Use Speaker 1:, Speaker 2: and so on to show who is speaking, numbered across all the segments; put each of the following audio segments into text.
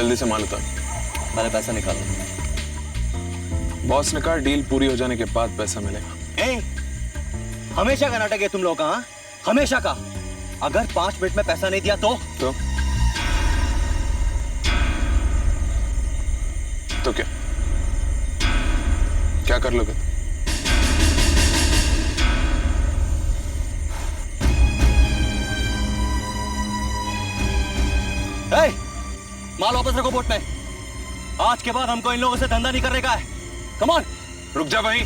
Speaker 1: जल्दी से माल उतार।
Speaker 2: मैंने पैसा निकाला।
Speaker 1: बॉस ने कहा डील पूरी हो जाने के बाद पैसा मिलेगा।
Speaker 2: हमेशा का नाटक है तुम लोगों का, हाँ? हमेशा का। अगर 5 मिनट में पैसा नहीं दिया
Speaker 1: तो क्या क्या कर लोगे?
Speaker 2: माल वापस रखो बोट में। आज के बाद हमको इन लोगों से धंधा नहीं करने का है। Come on.
Speaker 1: रुक जा भाई।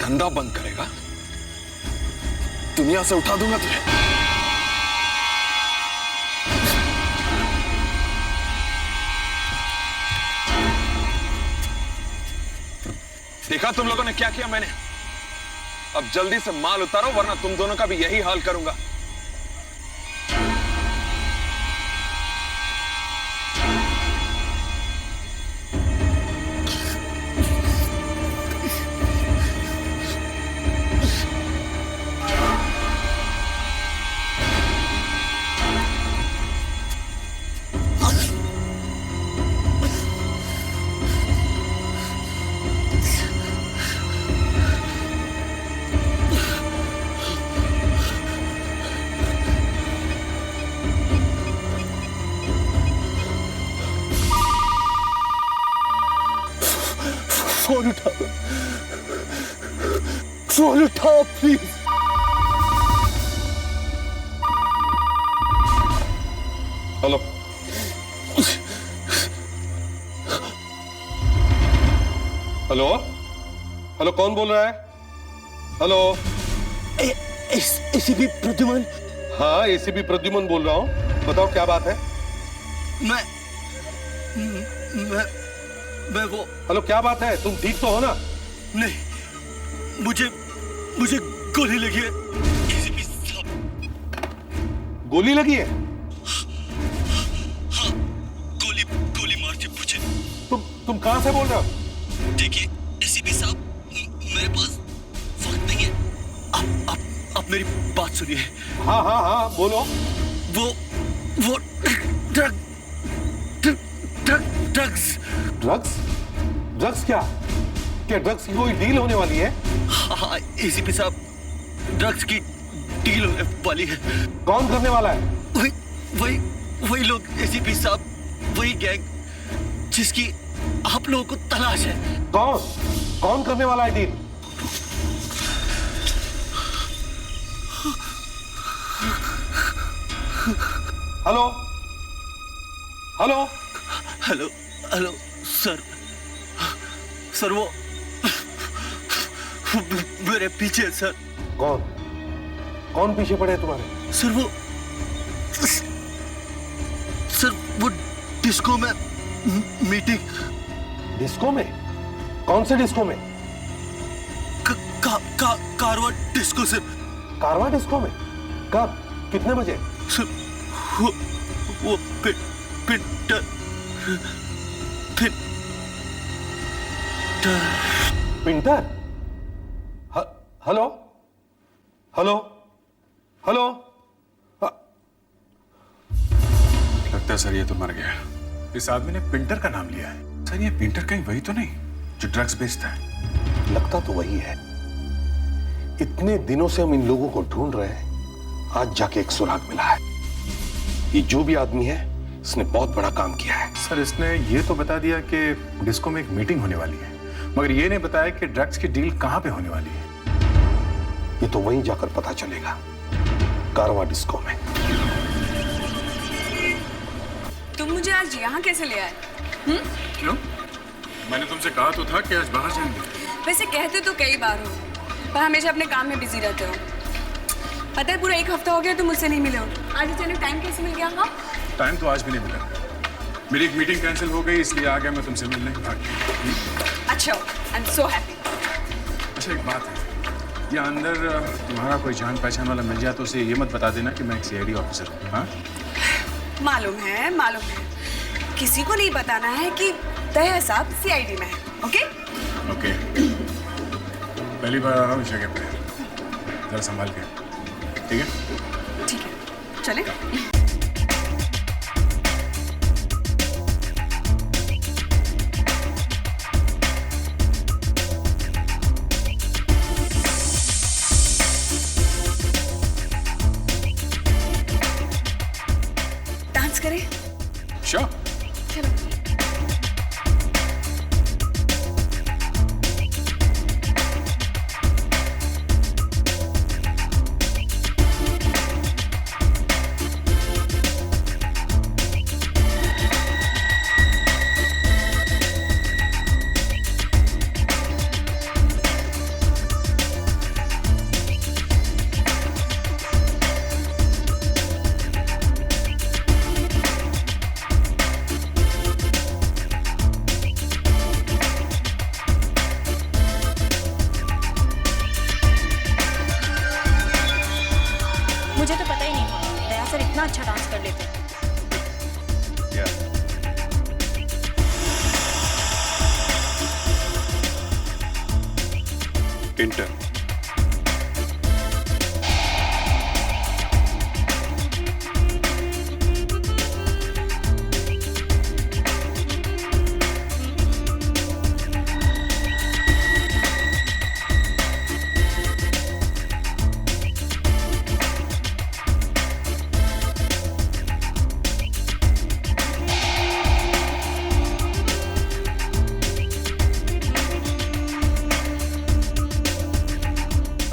Speaker 1: धंधा बंद करेगा? दुनिया से उठा दूंगा तुझे। देखा तुम लोगों ने क्या किया मैंने? अब जल्दी से माल उतारो वरना तुम दोनों का भी यही हाल करूंगा।
Speaker 2: फोन उठाओ प्लीज।
Speaker 3: हेलो हेलो हेलो, कौन बोल रहा है? हेलो।
Speaker 2: एसीपी प्रद्युमन।
Speaker 3: हाँ, एसीपी प्रद्युमन बोल रहा हूँ। बताओ क्या बात है?
Speaker 2: मैं वो।
Speaker 3: हेलो, क्या बात है? तुम ठीक तो हो ना?
Speaker 2: नहीं, मुझे गोली लगी है। एसीपी साहब।
Speaker 3: गोली लगी है?
Speaker 2: हाँ, गोली मार के मुझे।
Speaker 3: तुम कहां से बोल रहे हो?
Speaker 2: देखिए एसीपी साहब, मेरे पास वक्त नहीं है। आप मेरी बात सुनिए।
Speaker 3: हाँ हाँ हाँ, बोलो।
Speaker 2: वो ड्रग्स।
Speaker 3: ड्रग्स क्या ड्रग्स की कोई डील होने वाली है?
Speaker 2: हाँ एसीपी साहब, ड्रग्स की डील होने वाली है।
Speaker 3: कौन करने वाला है?
Speaker 2: वही लोग एसीपी साहब, वही गैंग जिसकी आप लोगों को तलाश है।
Speaker 3: कौन करने वाला है deal? Hello hello
Speaker 2: hello hello sir वो मेरे पीछे सर।
Speaker 3: कौन पीछे पड़े तुम्हारे?
Speaker 2: सर वो डिस्को में मीटिंग।
Speaker 3: डिस्को में? कौन से डिस्को में?
Speaker 2: कारवा डिस्को सर।
Speaker 3: कारवा डिस्को में? कब? कितने बजे?
Speaker 2: सर वो
Speaker 3: पिंटर। Hello hello hello.
Speaker 4: लगता है सर ये तो मर गया। इस आदमी ने पिंटर का नाम लिया है। सर ये पिंटर कहीं वही तो नहीं जो ड्रग्स बेचता है?
Speaker 3: लगता तो वही है। इतने दिनों से हम इन लोगों को ढूंढ रहे हैं, आज जाके एक सुराग मिला है। ये जो भी आदमी है, इसने बहुत बड़ा काम किया है।
Speaker 4: सर इसने ये तो बता दिया कि डिस्को में एक मीटिंग होने वाली है, मगर ये नहीं बताया कि ड्रग्स की डील कहां पे होने वाली है।
Speaker 3: ये तो वहीं जाकर पता चलेगा, कारवा डिस्को में।
Speaker 5: तुम मुझे आज यहाँ कैसे ले आए?
Speaker 4: क्यों? मैंने तुमसे कहा तो था कि आज बाहर जाएंगे।
Speaker 5: वैसे कहते तो कई बार हो, पर हमेशा अपने काम में बिजी रहते हो। पता है पूरा 1 हफ्ता हो गया तुम मुझसे नहीं मिले हो। आज अचानक टाइम कैसे मिल गया? हाँ,
Speaker 4: टाइम तो आज भी नहीं मिला। मेरी एक मीटिंग कैंसिल हो गई, इसलिए आ गया मैं तुमसे मिलने।
Speaker 5: अच्छा, आई एम सो हैप्पी।
Speaker 4: अच्छा एक बात है, ये अंदर तुम्हारा कोई जान पहचान वाला मिल जाए तो उसे ये मत बता देना कि मैं एक सीआईडी ऑफिसर हूँ। हाँ
Speaker 5: मालूम है। किसी को नहीं बताना है कि दया साहब सीआईडी में है। Okay
Speaker 4: okay. पहली बार आ रहा हूँ इस जगह पे, जरा संभाल के। ठीक है
Speaker 5: चले।
Speaker 6: कितना अच्छा डांस कर लेते हैं।
Speaker 4: पिंटर,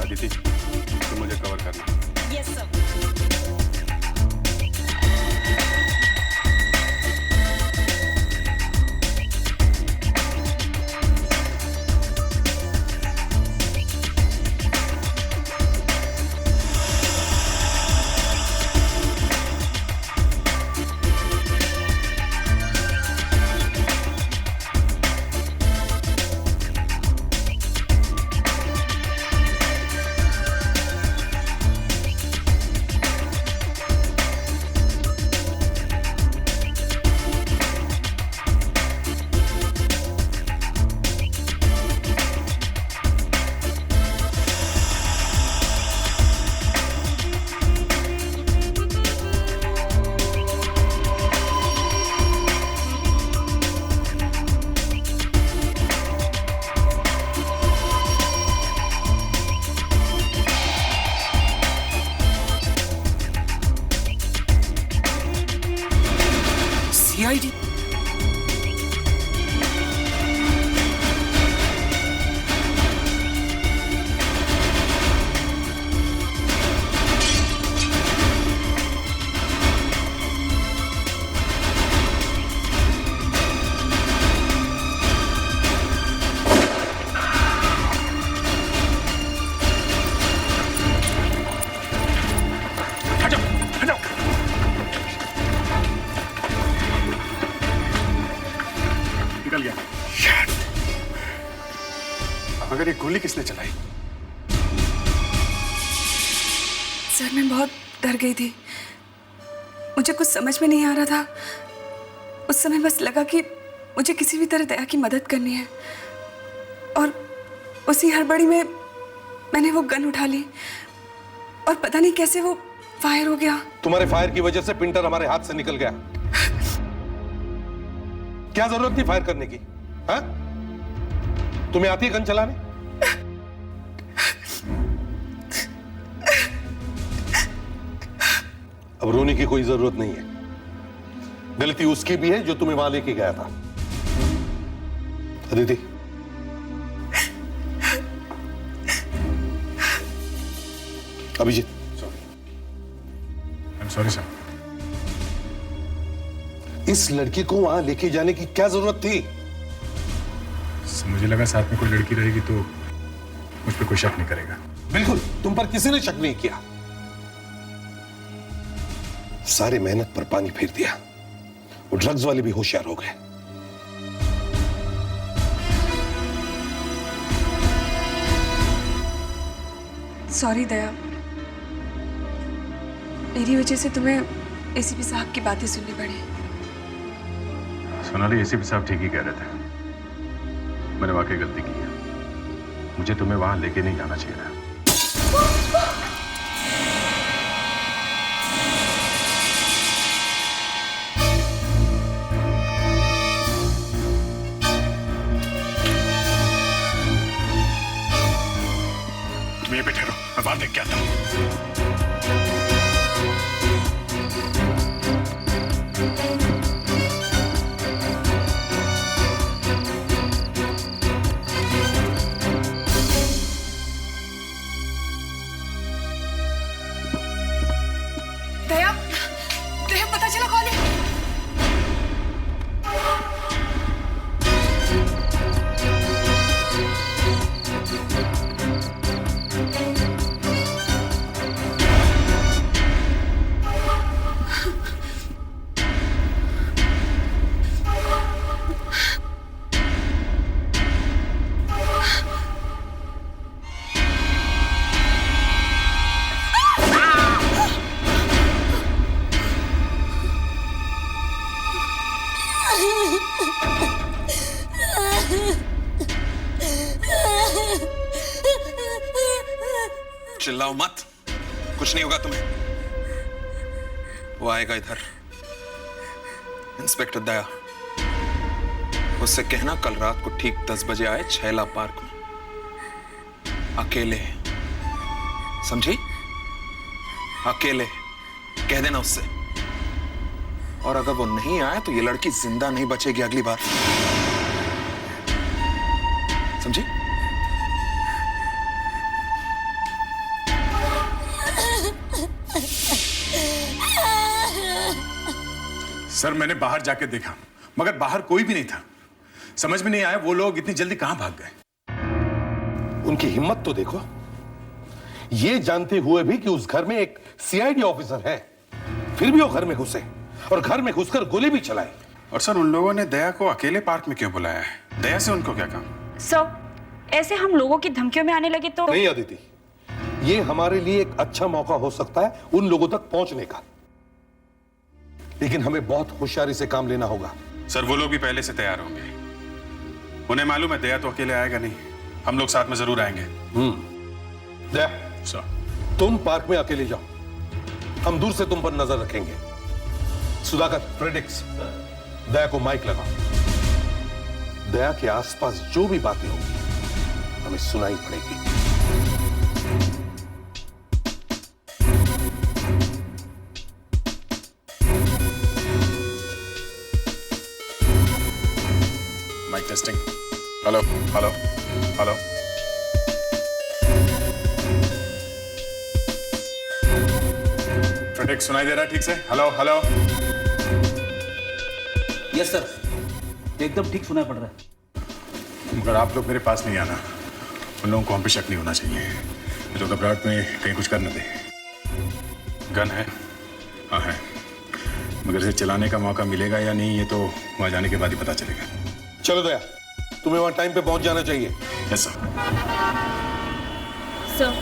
Speaker 4: अदिति, तुम मुझे कवर करना।
Speaker 6: Yes sir.
Speaker 2: सीआईडी?
Speaker 4: निकल गया। मगर ये गोली किसने चलाई?
Speaker 5: सर मैं बहुत डर गई थी, मुझे कुछ समझ में नहीं आ रहा था। उस समय बस लगा कि मुझे किसी भी तरह दया की मदद करनी है, और उसी हड़बड़ी में मैंने वो गन उठा ली और पता नहीं कैसे वो फायर हो गया।
Speaker 3: तुम्हारे फायर की वजह से पिंटर हमारे हाथ से निकल गया। क्या जरूरत थी फायर करने की? हाँ? तुम्हें आती है गन चलाने? अब रोने की कोई जरूरत नहीं है। गलती उसकी भी है जो तुम्हें वहां लेके गया था। Aditi, Abhijeet,
Speaker 4: sorry sir.
Speaker 3: इस लड़की को वहां लेके जाने की क्या जरूरत थी?
Speaker 4: मुझे लगा साथ में कोई लड़की रहेगी तो मुझ पर कोई शक नहीं करेगा।
Speaker 3: बिल्कुल, तुम पर किसी ने शक नहीं किया। सारे मेहनत पर पानी फेर दिया। वो ड्रग्स वाले भी होशियार हो गए।
Speaker 5: सॉरी दया, मेरी वजह से तुम्हें एसीपी साहब की बातें सुननी पड़ी।
Speaker 4: सोनाली, एसीपी साहब ठीक ही कह रहे थे। मैंने वाकई गलती की है। मुझे तुम्हें वहां लेके नहीं जाना चाहिए था। तुम यहीं पे ठहरो, मैं बाहर देख के आता हूं।
Speaker 5: दया, दया पता चला कौन है?
Speaker 1: चिल्लाओ मत, कुछ नहीं होगा तुम्हें। वो आएगा इधर, इंस्पेक्टर दया। उससे कहना कल रात को ठीक 10 बजे आए छैला पार्क में, अकेले। समझी? अकेले कह देना उससे। और अगर वो नहीं आए तो ये लड़की जिंदा नहीं बचेगी अगली बार। समझी?
Speaker 4: सर मैंने बाहर जाके देखा, मगर बाहर कोई भी नहीं था। समझ में नहीं आया वो लोग इतनी जल्दी कहां भाग गए।
Speaker 3: उनकी हिम्मत तो देखो, ये जानते हुए भी कि उस घर में एक सीआईडी ऑफिसर है, फिर भी वो घर में घुसे और घर में घुसकर गोली भी चलाई।
Speaker 4: और सर उन लोगों ने दया को अकेले पार्क में क्यों बुलाया है? दया से उनको क्या काम?
Speaker 6: सर, ऐसे हम लोगों की धमकियों में आने लगे तो?
Speaker 3: नहीं अदिति, ये हमारे लिए एक अच्छा मौका हो सकता है उन लोगों तक पहुंचने का, लेकिन हमें बहुत होशियारी से काम लेना होगा।
Speaker 4: सर वो लोग भी पहले से तैयार होंगे। उन्हें मालूम है दया तो अकेले आएगा नहीं, हम लोग साथ में जरूर आएंगे।
Speaker 3: दया,
Speaker 4: सर
Speaker 3: तुम पार्क में अकेले जाओ, हम दूर से तुम पर नजर रखेंगे। सुधाकर, फ्रेडिक्स, दया को माइक लगाओ। दया के आसपास जो भी बातें होंगी हमें सुनाई पड़ेगी।
Speaker 4: Mike testing. Hello hello hello. फ्रेडिक्स सुनाई दे रहा है ठीक से? Hello hello.
Speaker 2: यस सर, एकदम ठीक सुनाई पड़ रहा है।
Speaker 4: मगर आप लोग मेरे पास नहीं आना, उन लोगों को हम पे शक नहीं होना चाहिए। तो घबराहट में कहीं कुछ कर न दे। गन है? हाँ है, मगर इसे चलाने का मौका मिलेगा या नहीं ये तो वहां जाने के बाद ही पता चलेगा।
Speaker 3: चलो दया, तुम्हें वहां टाइम पे पहुंच जाना चाहिए।
Speaker 4: Yes sir.
Speaker 6: सर,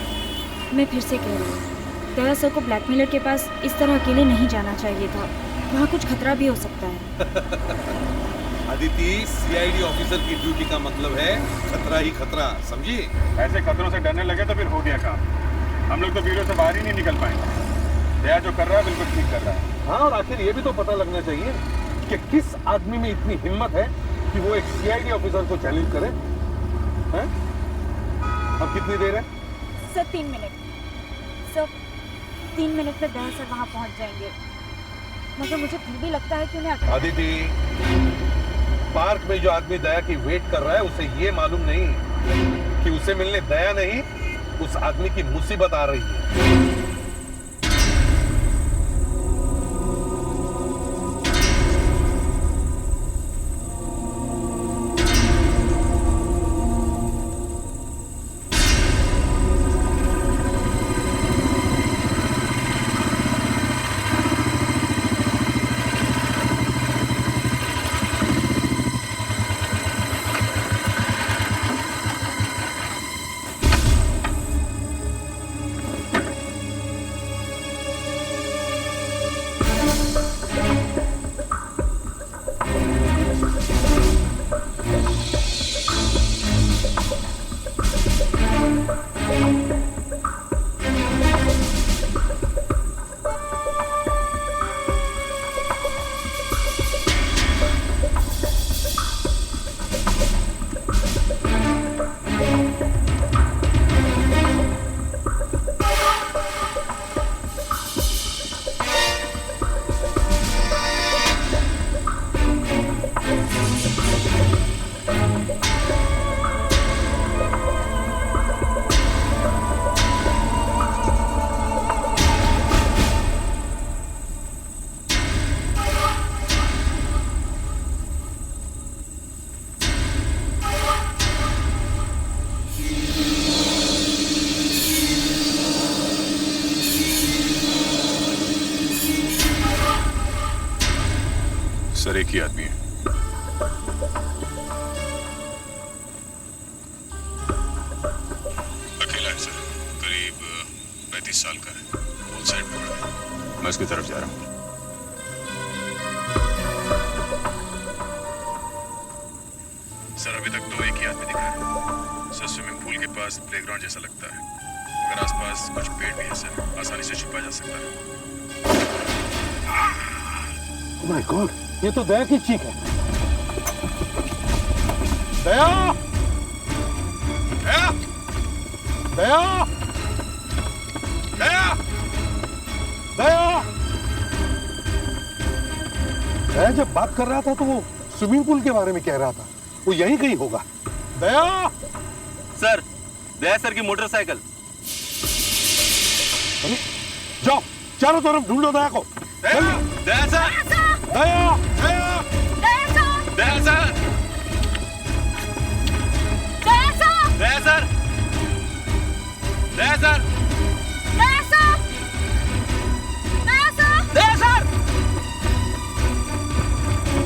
Speaker 6: मैं फिर से कह रही हूँ, दया सर को ब्लैकमेलर के पास इस तरह अकेले नहीं जाना चाहिए था। वहाँ कुछ खतरा भी हो सकता है।
Speaker 3: अदिति, सीआईडी ऑफिसर की ड्यूटी का मतलब है खतरा ही खतरा, समझी?
Speaker 4: ऐसे खतरों से डरने लगे तो फिर हो गया काम। हम लोग तो ब्यूरो से बाहर ही नहीं निकल पाएंगे। दया जो कर रहा है बिल्कुल ठीक कर रहा है।
Speaker 3: हाँ, और आखिर ये भी तो पता लगना चाहिए कि किस आदमी में इतनी हिम्मत है कि वो एक सीआईडी ऑफिसर को चैलेंज करे। हैं? अब कितनी देर है?
Speaker 6: Sir 3 minute. सर 3 मिनट में दया सर वहाँ पहुँच जाएंगे, मगर मुझे फिर भी लगता है कि उन्हें
Speaker 3: अदिति, पार्क में जो आदमी दया की वेट कर रहा है उसे ये मालूम नहीं कि उसे मिलने दया नहीं, उस आदमी की मुसीबत आ रही है।
Speaker 4: सर एक ही आदमी है। अकेला है सर, करीब 35 साल का है, बोल साइड पे खड़ा है। मैं उसकी तरफ जा रहा हूँ। सर अभी तक तो एक ही आदमी दिखा है। सर स्विमिंग पूल के पास प्लेग्राउंड जैसा लगता है। मगर आसपास कुछ पेड़ भी है सर, आसानी से छुपा जा सकता है।
Speaker 3: माय गॉड, ये तो दया की चीख है। दया! दया! दया! दया! दया! दया जब बात कर रहा था तो वो स्विमिंग पूल के बारे में कह रहा था। वो यहीं कहीं होगा। दया!
Speaker 2: सर, दया सर की मोटरसाइकिल।
Speaker 3: अरे, जाओ चारों तरफ ढूंढो दया को।
Speaker 2: दया सर!
Speaker 3: दया! दया!
Speaker 2: दया सर! दया सर! दया सर! दया सर!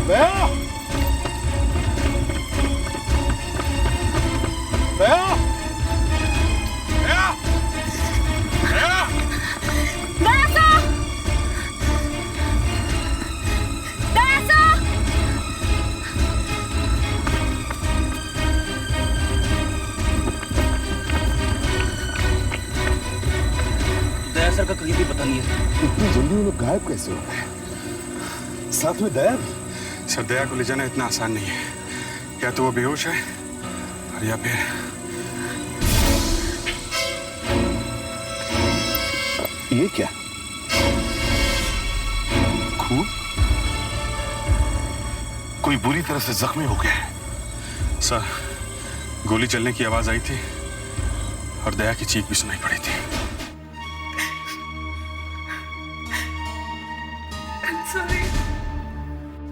Speaker 3: दया! दया!
Speaker 2: दया सर का कहीं भी पता नहीं है।
Speaker 3: इतनी जल्दी वो लोग गायब कैसे हो गए? साथ में दया भी।
Speaker 4: सर दया को ले जाना इतना आसान नहीं है। या तो वो बेहोश है और या फिर
Speaker 3: ये क्या? खून? कोई बुरी तरह से जख्मी हो गया है।
Speaker 4: सर गोली चलने की आवाज आई थी और दया की चीख भी सुनाई पड़ी थी।
Speaker 5: I'm sorry.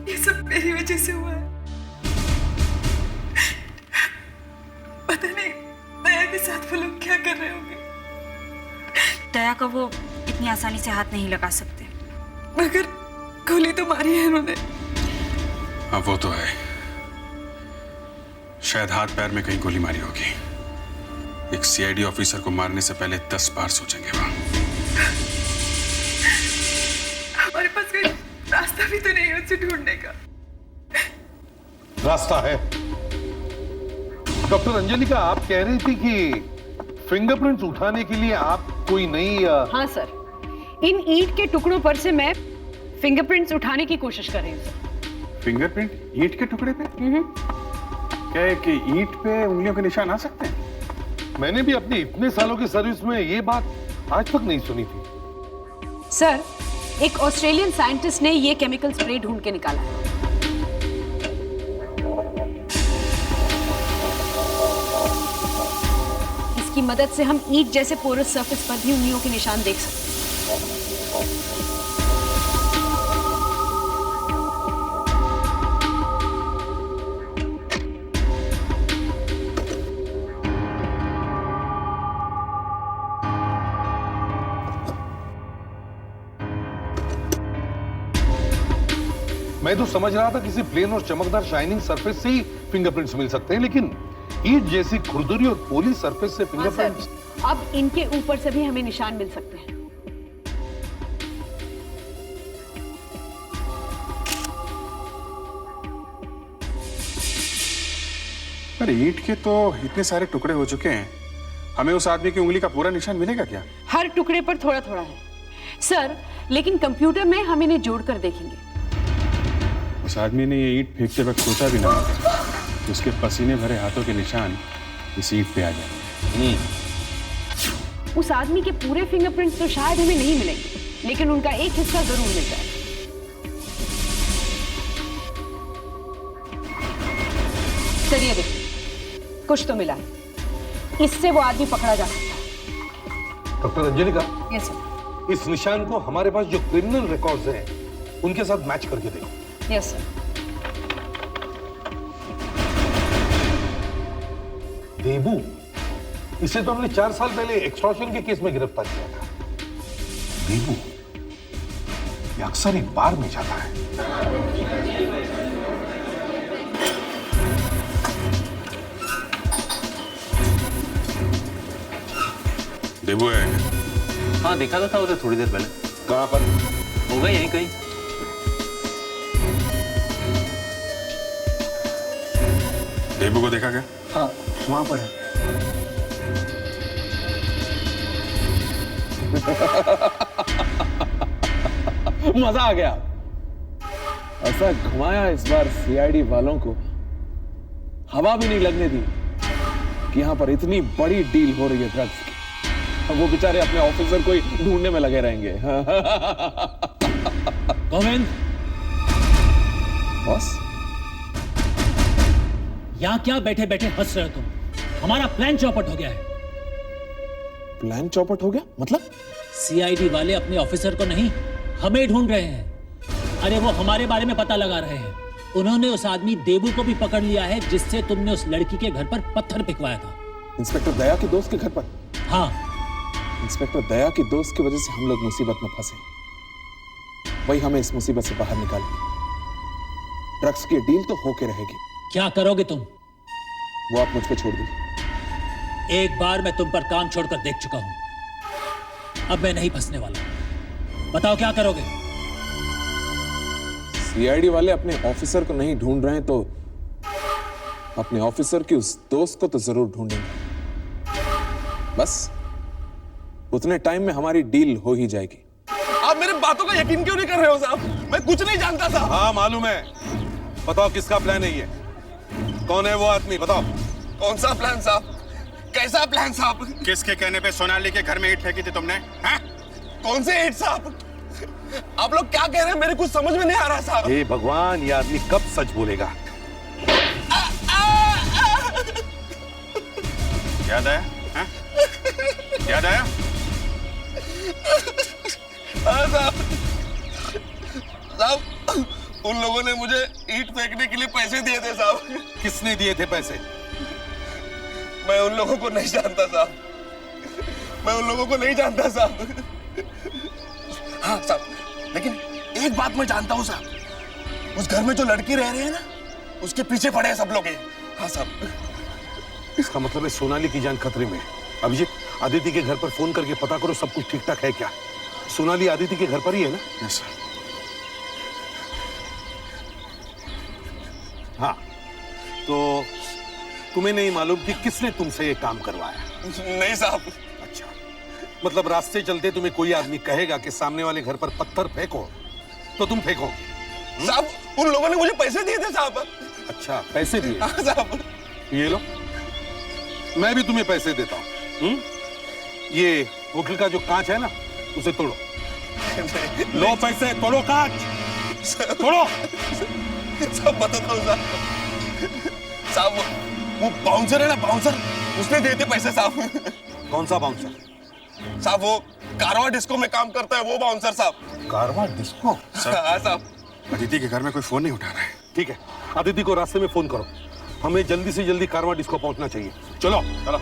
Speaker 5: ये सब मेरी वजह से हुआ है। पता नहीं दया के साथ वो लोग क्या कर रहे होंगे।
Speaker 6: दया का वो इतनी आसानी से हाथ नहीं लगा सकते।
Speaker 5: मगर गोली तो मारी है उन्होंने।
Speaker 4: हाँ वो तो है, शायद हाथ पैर में कहीं गोली मारी होगी। एक सीआईडी ऑफिसर को मारने से पहले 10 बार सोचेंगे वहां।
Speaker 5: हमारे पास कोई रास्ता भी तो नहीं है उसे ढूंढने का।
Speaker 3: रास्ता है। डॉक्टर अंजलिका, आप कह रही थी कि फिंगरप्रिंट्स उठाने के लिए आप कोई नई
Speaker 7: हाँ सर, इन ईंट के टुकड़ों पर से मैं फिंगरप्रिंट्स उठाने की कोशिश कर रही हूँ।
Speaker 4: फिंगरप्रिंट ईंट के टुकड़े पे? क्या है कि ईंट पे उंगलियों के निशान आ सकते हैं?
Speaker 3: मैंने भी अपने इतने सालों की सर्विस में ये बात आज तक नहीं सुनी थी।
Speaker 7: सर, एक ऑस्ट्रेलियन साइंटिस्ट ने ये केमिकल स्प्रे ढूंढ के निकाला है। इसकी मदद से हम ईंट जैसे पोरस सरफेस पर भी उंगलियों के निशान देख सकते हैं।
Speaker 3: मैं तो समझ रहा था किसी प्लेन और चमकदार शाइनिंग सरफेस से ही फिंगरप्रिंट्स मिल सकते हैं, लेकिन ईंट जैसी खुरदुरी और पोली सरफेस से फिंगरप्रिंट्स।
Speaker 7: अब इनके ऊपर से भी हमें निशान मिल सकते हैं।
Speaker 4: अरे ईंट के तो इतने सारे टुकड़े हो चुके हैं, हमें उस आदमी की उंगली का पूरा निशान मिलेगा क्या?
Speaker 7: हर टुकड़े पर थोड़ा थोड़ा है सर, लेकिन कंप्यूटर में हम इन्हें जोड़कर देखेंगे।
Speaker 4: उस आदमी ने ये ईंट फेंकते वक्त सोचा भी ना होगा कि उसके पसीने भरे हाथों के निशान इस ईंट पे आ जाएंगे।
Speaker 7: उस आदमी के पूरे फिंगरप्रिंट्स तो शायद हमें नहीं मिलेंगे, लेकिन उनका एक हिस्सा जरूर मिल जाएगा। चलिए देखिए, कुछ तो मिला है। इससे वो आदमी पकड़ा जा सकता है।
Speaker 3: Doctor Anjalika,
Speaker 7: yes sir.
Speaker 3: इस निशान को हमारे पास जो क्रिमिनल रिकॉर्ड्स हैं उनके साथ मैच करके देखो।
Speaker 7: Yes sir.
Speaker 3: देबू, इसे तो हमने 4 साल पहले एक्सटॉर्शन के केस में गिरफ्तार किया था। देबू, ये अक्सर एक बार में जाता है।
Speaker 4: देबू है?
Speaker 2: हाँ देखा तो था उसे थोड़ी देर पहले।
Speaker 3: कहां पर?
Speaker 2: होगा यहीं कहीं।
Speaker 4: देबू को देखा क्या?
Speaker 2: हाँ वहां पर है।
Speaker 1: मजा आ गया। ऐसा घुमाया इस बार सीआईडी वालों को, हवा भी नहीं लगने दी कि यहां पर इतनी बड़ी डील हो रही है ड्रग्स की। अब वो बेचारे अपने ऑफिसर को ही ढूंढने में लगे रहेंगे।
Speaker 8: गोविंद,
Speaker 1: बॉस,
Speaker 8: यहां क्या बैठे बैठे हंस रहे हो तुम? हमारा प्लान चौपट हो गया है।
Speaker 1: प्लान चौपट हो गया मतलब?
Speaker 8: सीआईडी वाले अपने ऑफिसर को नहीं, हमें ढूंढ रहे हैं। अरे वो हमारे बारे में पता लगा रहे हैं। उन्होंने उस आदमी देबू को भी पकड़ लिया है जिससे तुमने उस लड़की के घर पर पत्थर फेंकवाया था।
Speaker 1: इंस्पेक्टर दया के दोस्त के घर पर?
Speaker 8: हाँ,
Speaker 1: इंस्पेक्टर दया की दोस्त की वजह से हम लोग मुसीबत में फंसे, वही हमें इस मुसीबत से बाहर निकालेगी। ड्रग्स की डील तो होके रहेगी।
Speaker 8: क्या करोगे तुम?
Speaker 1: वो आप मुझ पे छोड़ दीजिए।
Speaker 8: एक बार मैं तुम पर काम छोड़कर देख चुका हूं, अब मैं नहीं फंसने वाला। बताओ क्या करोगे?
Speaker 1: सीआईडी वाले अपने ऑफिसर को नहीं ढूंढ रहे हैं तो अपने ऑफिसर की उस दोस्त को तो जरूर ढूंढेंगे। बस उतने टाइम में हमारी डील हो ही जाएगी।
Speaker 3: आप मेरी बातों का यकीन क्यों नहीं कर रहे हो साहब? मैं कुछ नहीं जानता था। हाँ मालूम है। बताओ किसका प्लान है ये? कौन है वो आदमी? बताओ।
Speaker 9: कौन सा प्लान साहब? कैसा प्लान साहब?
Speaker 4: किसके कहने पे सोनाली के घर में ईंट फेंकी थी तुमने? हाँ?
Speaker 9: कौन से ईंट साहब? आप लोग क्या कह रहे हैं? मेरे कुछ समझ में नहीं आ रहा साहब।
Speaker 3: हे भगवान, ये आदमी कब सच बोलेगा?
Speaker 4: याद आया? हाँ? याद आया?
Speaker 9: साहब, उन लोगों ने मुझे ईंट फेंकने के लिए पैसे दिए थे साहब।
Speaker 3: किसने दिए थे पैसे?
Speaker 9: मैं उन लोगों को नहीं जानता साहब। मैं उन लोगों को नहीं जानता साहब। हाँ साहब, लेकिन एक बात मैं जानता हूँ साहब, उस घर में जो लड़की रह रही है ना, उसके पीछे पड़े हैं सब लोग। हाँ साहब।
Speaker 3: इसका मतलब है सोनाली की जान खतरे में है। अभिजीत, आदित्य के घर पर फोन करके पता करो सब कुछ ठीक ठाक है क्या। सोनाली आदित्य के घर पर ही है ना?
Speaker 4: Yes sir.
Speaker 3: हाँ, तो तुम्हें नहीं मालूम कि किसने तुमसे ये काम करवाया?
Speaker 9: नहीं साहब।
Speaker 3: अच्छा, मतलब रास्ते चलते तुम्हें कोई आदमी कहेगा कि सामने वाले घर पर पत्थर फेंको तो तुम फेंको?
Speaker 9: साहब, उन लोगों ने मुझे पैसे दिए थे साहब।
Speaker 3: अच्छा, पैसे दिए?
Speaker 9: हाँ साहब।
Speaker 3: ये लो, मैं भी तुम्हें पैसे देता हूँ। ये होटल का जो कांच है ना, उसे तोड़ो। लो पैसे, तोड़ो कांच, तोड़ो।
Speaker 9: सब बताता हूँ साहब। साहब, वो बाउंसर है ना, बाउंसर, उसने दिए थे पैसे साहब।
Speaker 3: कौन सा बाउंसर?
Speaker 9: साहब, वो कारवा डिस्को में काम करता है वो बाउंसर साहब।
Speaker 3: कारवा डिस्को?
Speaker 9: हाँ साहब।
Speaker 4: अदिति के घर में कोई फोन नहीं उठा रहा है।
Speaker 3: ठीक है, आदित्य को रास्ते में फोन करो। हमें जल्दी से जल्दी कारवा डिस्को पहुंचना चाहिए। चलो चलो।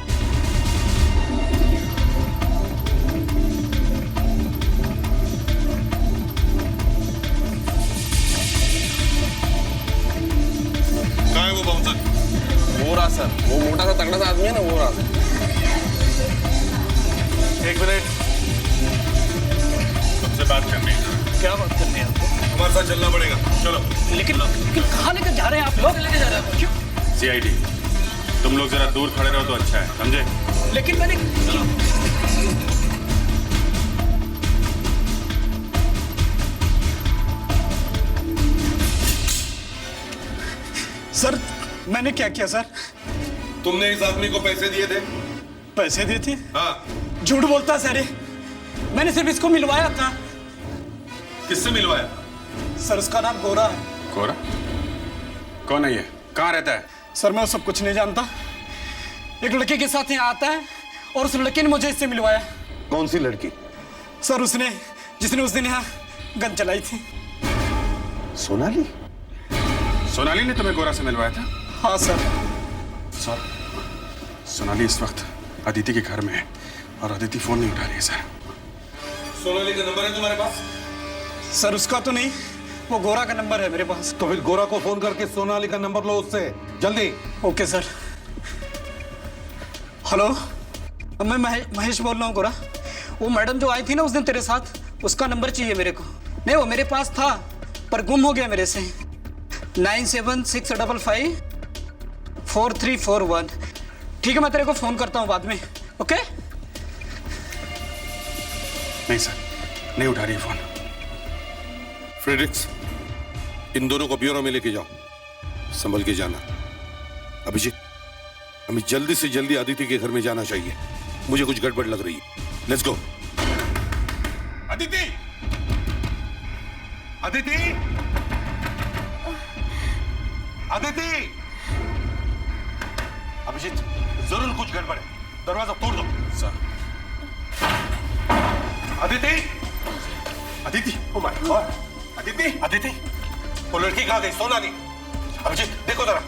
Speaker 9: कहाँ है वो बाउंसर? वो रहा सर, वो मोटा सा तगड़ा सा आदमी है ना, वो रहा।
Speaker 3: एक मिनट,
Speaker 4: तुमसे बात करनी है।
Speaker 2: क्या बात करनी है आपको?
Speaker 3: हमारे साथ चलना पड़ेगा। चलो।
Speaker 2: लेकिन कहाँ लेकर जा रहे हैं आप लोग? लेके जा रहे हैं क्यों?
Speaker 4: सीआईडी, तुम लोग जरा दूर खड़े रहो तो अच्छा है, समझे?
Speaker 2: लेकिन मैंने सर, मैंने क्या किया सर?
Speaker 3: तुमने इस आदमी को पैसे दिए थे?
Speaker 2: पैसे दिए थे?
Speaker 3: हाँ।
Speaker 2: झूठ बोलता सर ये। मैंने सिर्फ इसको मिलवाया था।
Speaker 3: किससे मिलवाया?
Speaker 2: सर, उसका नाम गोरा है।
Speaker 4: गोरा? कौन है ये? कहाँ रहता है?
Speaker 2: सर, मैं सब कुछ नहीं जानता। एक लड़के के साथ यहाँ आता है और उस लड़के ने मुझे इससे मिलवाया।
Speaker 3: कौन सी लड़की?
Speaker 2: सर, उसने जिसने उस दिन यहाँ गन चलाई थी।
Speaker 3: सोनाली?
Speaker 4: सोनाली ने तुम्हें गोरा से मिलवाया था?
Speaker 2: हाँ सर।
Speaker 4: सर, सोनाली इस वक्त अदिति के घर में है और अदिति फोन नहीं उठा रही है सर।
Speaker 3: सोनाली का नंबर है तुम्हारे पास?
Speaker 2: सर, उसका तो नहीं, वो गोरा का नंबर है मेरे पास।
Speaker 3: तो फिर गोरा को फोन करके सोनाली का नंबर लो उससे, जल्दी।
Speaker 2: Okay sir. हेलो, मैं महेश बोल रहा हूँ गोरा। वो मैडम जो आई थी ना उस दिन तेरे साथ, उसका नंबर चाहिए मेरे को। नहीं, वो मेरे पास था पर गुम हो गया मेरे से। 9765544341। ठीक है, मैं तेरे को फोन करता हूँ बाद में। ओके?
Speaker 4: नहीं सर, नहीं उठा रही है फोन।
Speaker 3: फ्रेडरिक्स, इन दोनों को ब्यूरो में लेके जाओ, संभल के जाना। अभिजीत, हमें जल्दी से जल्दी अदिति के घर में जाना चाहिए, मुझे कुछ गड़बड़ लग रही है। Let's go. अदिति, अदिति, अदिति। अभिजीत, जरूर कुछ गड़बड़ है, दरवाजा तोड़ दो।
Speaker 4: Sir.
Speaker 3: Aditi, Aditi, oh my God, Aditi, Aditi, वो लड़की कहाँ गई? सोनाली। अभिजीत देखो जरा।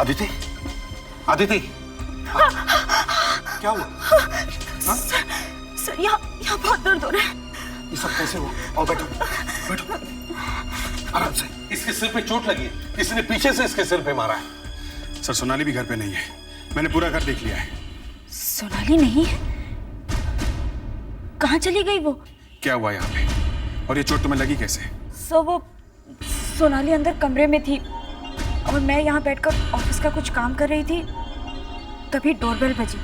Speaker 3: अदिति, अदिति, क्या हुआ?
Speaker 5: सर यहाँ बहुत दर्द हो रहा है।
Speaker 3: ये सब कैसे हुआ? आओ बैठो, बैठो, आराम से। इसके सिर पे चोट लगी है, किसी ने पीछे से इसके सिर पे मारा है।
Speaker 4: सर, सोनाली भी घर पे नहीं है, मैंने पूरा घर देख लिया है।
Speaker 6: सोनाली नहीं है? कहाँ चली गई वो?
Speaker 4: क्या हुआ यहाँ पे? और ये चोट तुम्हें लगी कैसे?
Speaker 6: सो वो सोनाली अंदर कमरे में थी और मैं यहाँ बैठकर ऑफिस का कुछ काम कर रही थी, तभी डोरबेल बजी।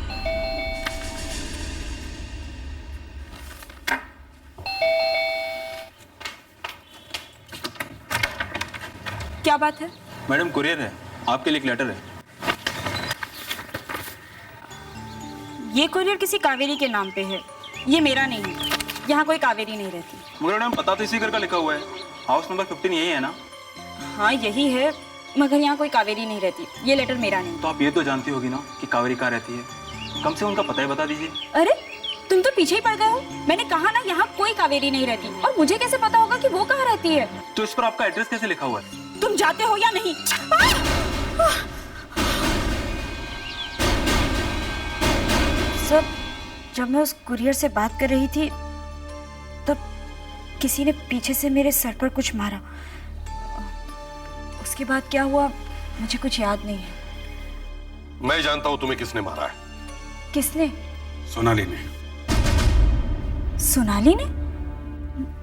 Speaker 6: क्या बात है?
Speaker 10: मैडम, कुरियर है, आपके लिए एक लेटर है।
Speaker 6: ये कुरियर किसी कावेरी के नाम पे है, ये मेरा नहीं है। यहाँ कोई कावेरी नहीं रहती।
Speaker 10: मगर मैडम, पता तो इसी घर का लिखा हुआ है, हाउस नंबर 15 यही है ना?
Speaker 6: हाँ यही है, मगर यहाँ कोई कावेरी नहीं रहती। ये लेटर मेरा नहीं।
Speaker 10: तो आप ये तो जानती होगी ना कि कावेरी कहाँ रहती है, कम से कम उनका पता ही बता दीजिए।
Speaker 6: अरे तुम तो पीछे ही पड़ गए हो। मैंने कहा ना यहाँ कोई कावेरी नहीं रहती, और मुझे कैसे पता होगा कि वो कहाँ रहती है?
Speaker 10: तो इस पर आपका एड्रेस कैसे लिखा हुआ है?
Speaker 6: तुम जाते हो या नहीं? सर, जब मैं उस कुरियर से बात कर रही थी तब किसी ने पीछे से मेरे सर पर कुछ मारा। उसके बाद क्या हुआ मुझे कुछ याद नहीं है।
Speaker 3: मैं जानता हूं तुम्हें किसने मारा है।
Speaker 6: किसने?
Speaker 4: सोनाली ने।
Speaker 6: सोनाली ने?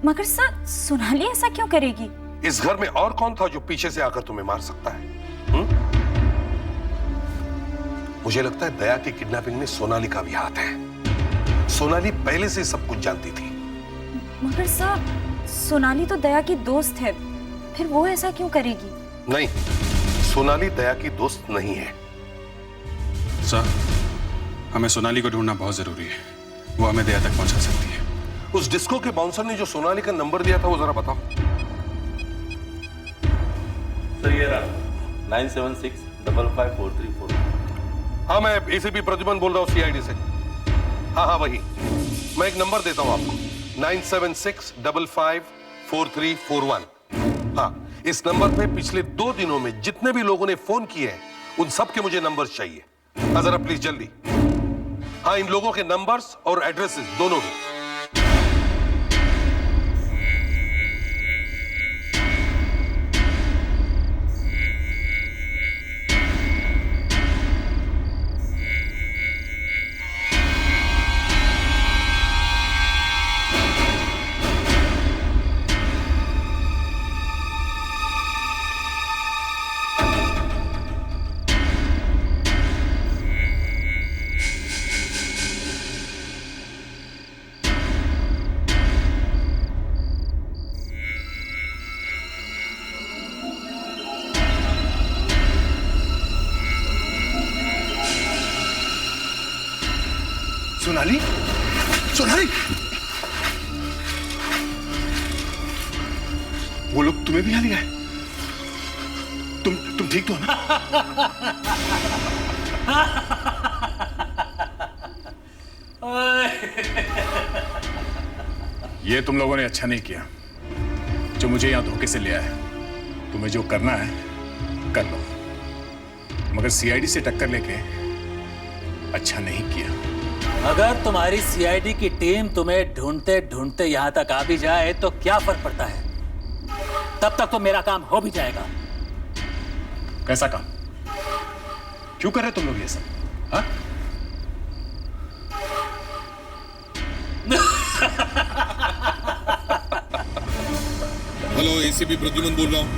Speaker 6: मगर सर, सोनाली ऐसा क्यों करेगी?
Speaker 3: इस घर में और कौन था जो पीछे से आकर तुम्हें मार सकता है? मुझे लगता है दया की किडनैपिंग में सोनाली का भी हाथ है। सोनाली पहले से सब कुछ जानती थी।
Speaker 6: मगर सर, सोनाली तो दया की दोस्त है, फिर वो ऐसा क्यों करेगी?
Speaker 3: नहीं, सोनाली दया की दोस्त नहीं है।
Speaker 4: सर, हमें सोनाली को ढूंढना बहुत जरूरी है, वो हमें दया तक पहुंचा सकती है।
Speaker 3: उस डिस्को के बाउंसर ने जो सोनाली का नंबर दिया था वो जरा बताओ।
Speaker 11: सर ये रहा 97655434।
Speaker 3: हाँ, मैं एसीपी प्रद्युमन बोल रहा हूँ सीआईडी से। हाँ वही। मैं एक नंबर देता हूँ आपको, 9765544341। हाँ, इस नंबर पे पिछले 2 दिनों में जितने भी लोगों ने फोन किए हैं उन सब के मुझे नंबर्स चाहिए। हाँ जरा प्लीज जल्दी। हाँ, इन लोगों के नंबर्स और एड्रेसेस दोनों भी।
Speaker 9: सोनाली, सोनाली, वो लोग तुम्हें भी यहाँ लिया है? तुम ठीक तो हो ना?
Speaker 4: ये तुम लोगों ने अच्छा नहीं किया जो मुझे यहाँ धोखे से ले आया। तुम्हें जो करना है कर लो, मगर सीआईडी से टक्कर लेके अच्छा नहीं किया।
Speaker 8: अगर तुम्हारी सीआईडी की टीम तुम्हें ढूंढते ढूंढते यहां तक आ भी जाए तो क्या फर्क पड़ता है? तब तक तो मेरा काम हो भी जाएगा।
Speaker 4: कैसा काम? क्यों कर रहे तुम लोग ये सब? हाँ?
Speaker 3: हेलो, एसीपी प्रद्युमन बोल रहा हूं।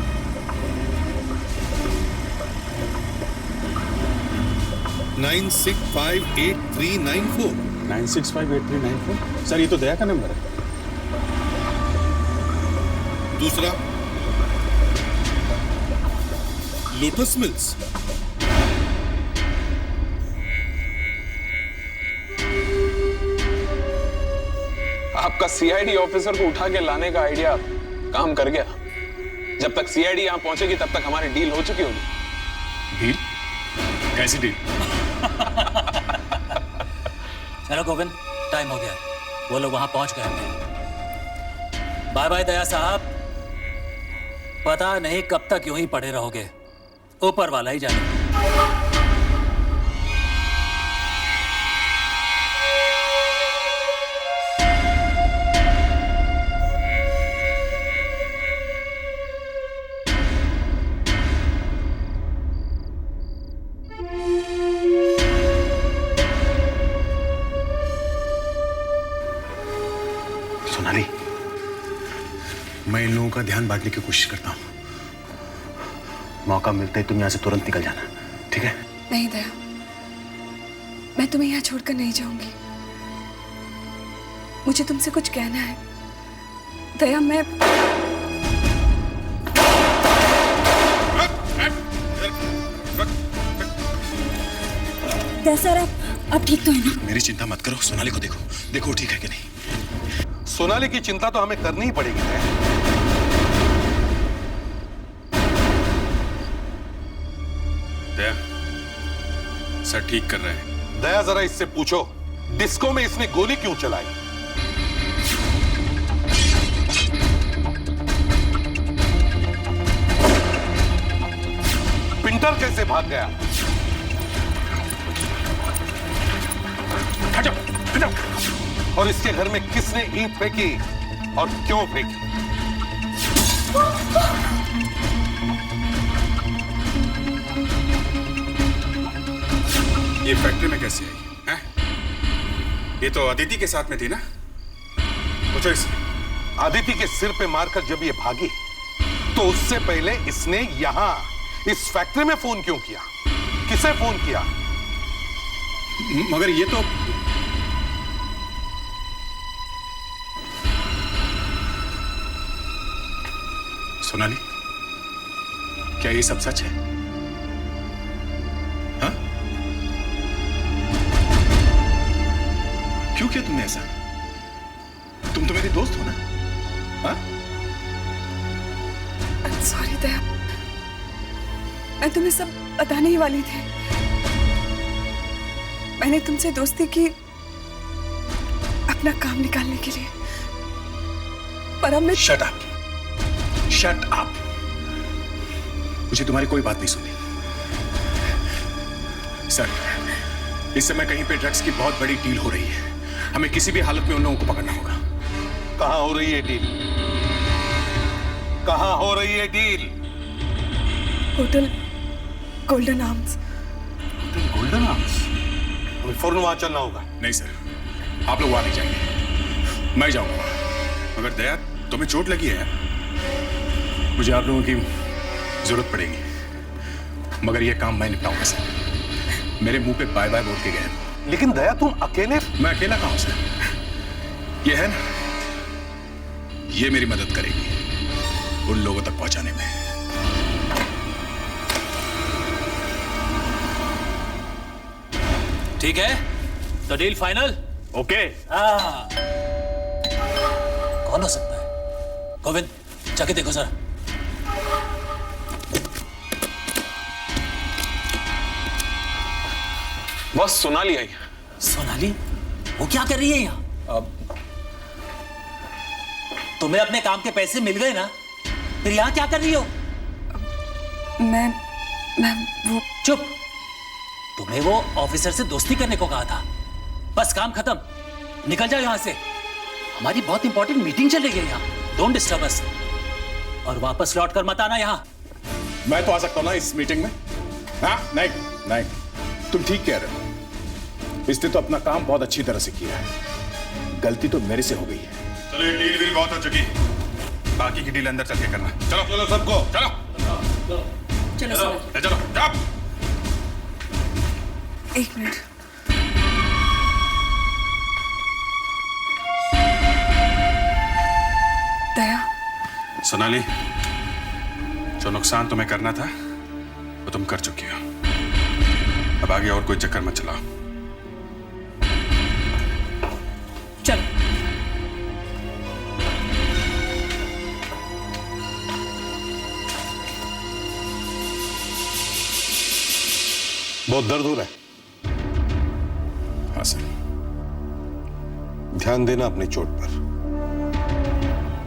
Speaker 3: 96589394।
Speaker 4: 965839 सर, ये तो दया का नंबर है।
Speaker 3: दूसरा लोटस मिल्स।
Speaker 1: आपका सीआईडी ऑफिसर को उठा के लाने का आइडिया काम कर गया। जब तक सीआईडी यहां पहुंचेगी तब तक हमारी डील हो चुकी होगी।
Speaker 4: डील? कैसी डील?
Speaker 8: चलो गोविंद, टाइम हो गया, वो लोग वहां पहुंच गए हैं। बाय बाय दया साहब, पता नहीं कब तक यूं ही पड़े रहोगे, ऊपर वाला ही जाने।
Speaker 4: सोनाली, मैं इन लोगों का ध्यान बांटने की कोशिश करता हूं। मौका मिलते ही तुम यहां से तुरंत निकल जाना, ठीक है?
Speaker 5: नहीं दया, मैं तुम्हें यहाँ छोड़कर नहीं जाऊंगी। मुझे तुमसे कुछ कहना है दया। मैं
Speaker 6: दया सर, आप ठीक तो है ना?
Speaker 4: मेरी चिंता मत करो, सोनाली को देखो, देखो ठीक है कि नहीं।
Speaker 3: सोनाली की चिंता तो हमें करनी ही पड़ेगी।
Speaker 4: दया, सर ठीक कर रहे हैं।
Speaker 3: दया, जरा इससे पूछो, डिस्को में इसने गोली क्यों चलाई? पिंटर कैसे भाग गया?
Speaker 4: हटो, हटो।
Speaker 3: और इसके घर में किसने ईंट फेंकी और क्यों फेंकी?
Speaker 4: ये फैक्ट्री में कैसे आई हैं? ये तो अदिति के साथ में थी ना? पूछो इससे।
Speaker 3: अदिति के सिर पे मारकर जब ये भागी तो उससे पहले इसने यहां इस फैक्ट्री में फोन क्यों किया? किसे फोन किया?
Speaker 4: मगर ये तो सोनाली, क्या ये सब सच है? हाँ? क्यों किया तुमने ऐसा? तुम तो मेरी दोस्त हो ना? हाँ?
Speaker 5: सॉरी दया, मैं तुम्हें सब बताने ही वाली थी। मैंने तुमसे दोस्ती की अपना काम निकालने के लिए, पर अब मैं
Speaker 4: शट अप, शट अप। मुझे तुम्हारी कोई बात नहीं सुनी। सर, इस समय कहीं पे ड्रग्स की बहुत बड़ी डील हो रही है। हमें किसी भी हालत में उन लोगों को पकड़ना होगा।
Speaker 3: कहां हो रही है डील? कहां हो रही है deal?
Speaker 5: Hotel golden arms.
Speaker 3: Hotel golden arms? हमें फौरन वहां चलना होगा।
Speaker 4: नहीं सर, आप लोग वहां नहीं जाएंगे, मैं जाऊंगा वहां। मगर दया, तुम्हें चोट लगी है, मुझे आप लोगों की जरूरत पड़ेगी। मगर यह काम मैं निपटाऊंगा सर। मेरे मुंह पे बाय बाय बोल के गए।
Speaker 3: लेकिन दया, तुम अकेले?
Speaker 4: मैं अकेला कहां हूं सर? यह है ना, ये मेरी मदद करेगी उन लोगों तक पहुंचाने में।
Speaker 8: ठीक है, तो डील फाइनल?
Speaker 11: ओके।
Speaker 8: कौन हो सकता है? गोविंद, जाके देखो जरा।
Speaker 1: बस सोनाली आई।
Speaker 8: सोनाली? वो क्या कर रही है यहाँ? तुम्हें अपने काम के पैसे मिल गए ना, फिर यहाँ क्या कर रही हो?
Speaker 5: मैं वो
Speaker 8: चुप। तुम्हें वो ऑफिसर से दोस्ती करने को कहा था। बस काम खत्म, निकल जाओ यहाँ से। हमारी बहुत इंपॉर्टेंट मीटिंग चल रही है यहाँ। Don't disturb us. और वापस लौट कर मत आना यहाँ।
Speaker 4: मैं तो आ सकता हूं ना इस मीटिंग में? हाँ? नहीं नहीं, तुम ठीक कह रहे हो। इसने तो अपना काम बहुत अच्छी तरह से किया है। गलती तो मेरे से हो गई है। चलो, ये डील भी बहुत हो चुकी है। बाकी की डील अंदर चल के करना। चलो चलो सबको, चलो
Speaker 6: चलो सर।
Speaker 4: चलो जाओ।
Speaker 5: 1 मिनट।
Speaker 4: सोनाली, जो नुकसान तुम्हें करना था वो तुम कर चुकी हो। अब आगे और कोई चक्कर मत चलाओ।
Speaker 5: चलो।
Speaker 3: बहुत दर्द हो रहा है?
Speaker 4: हाँ सर।
Speaker 3: ध्यान देना अपनी चोट पर।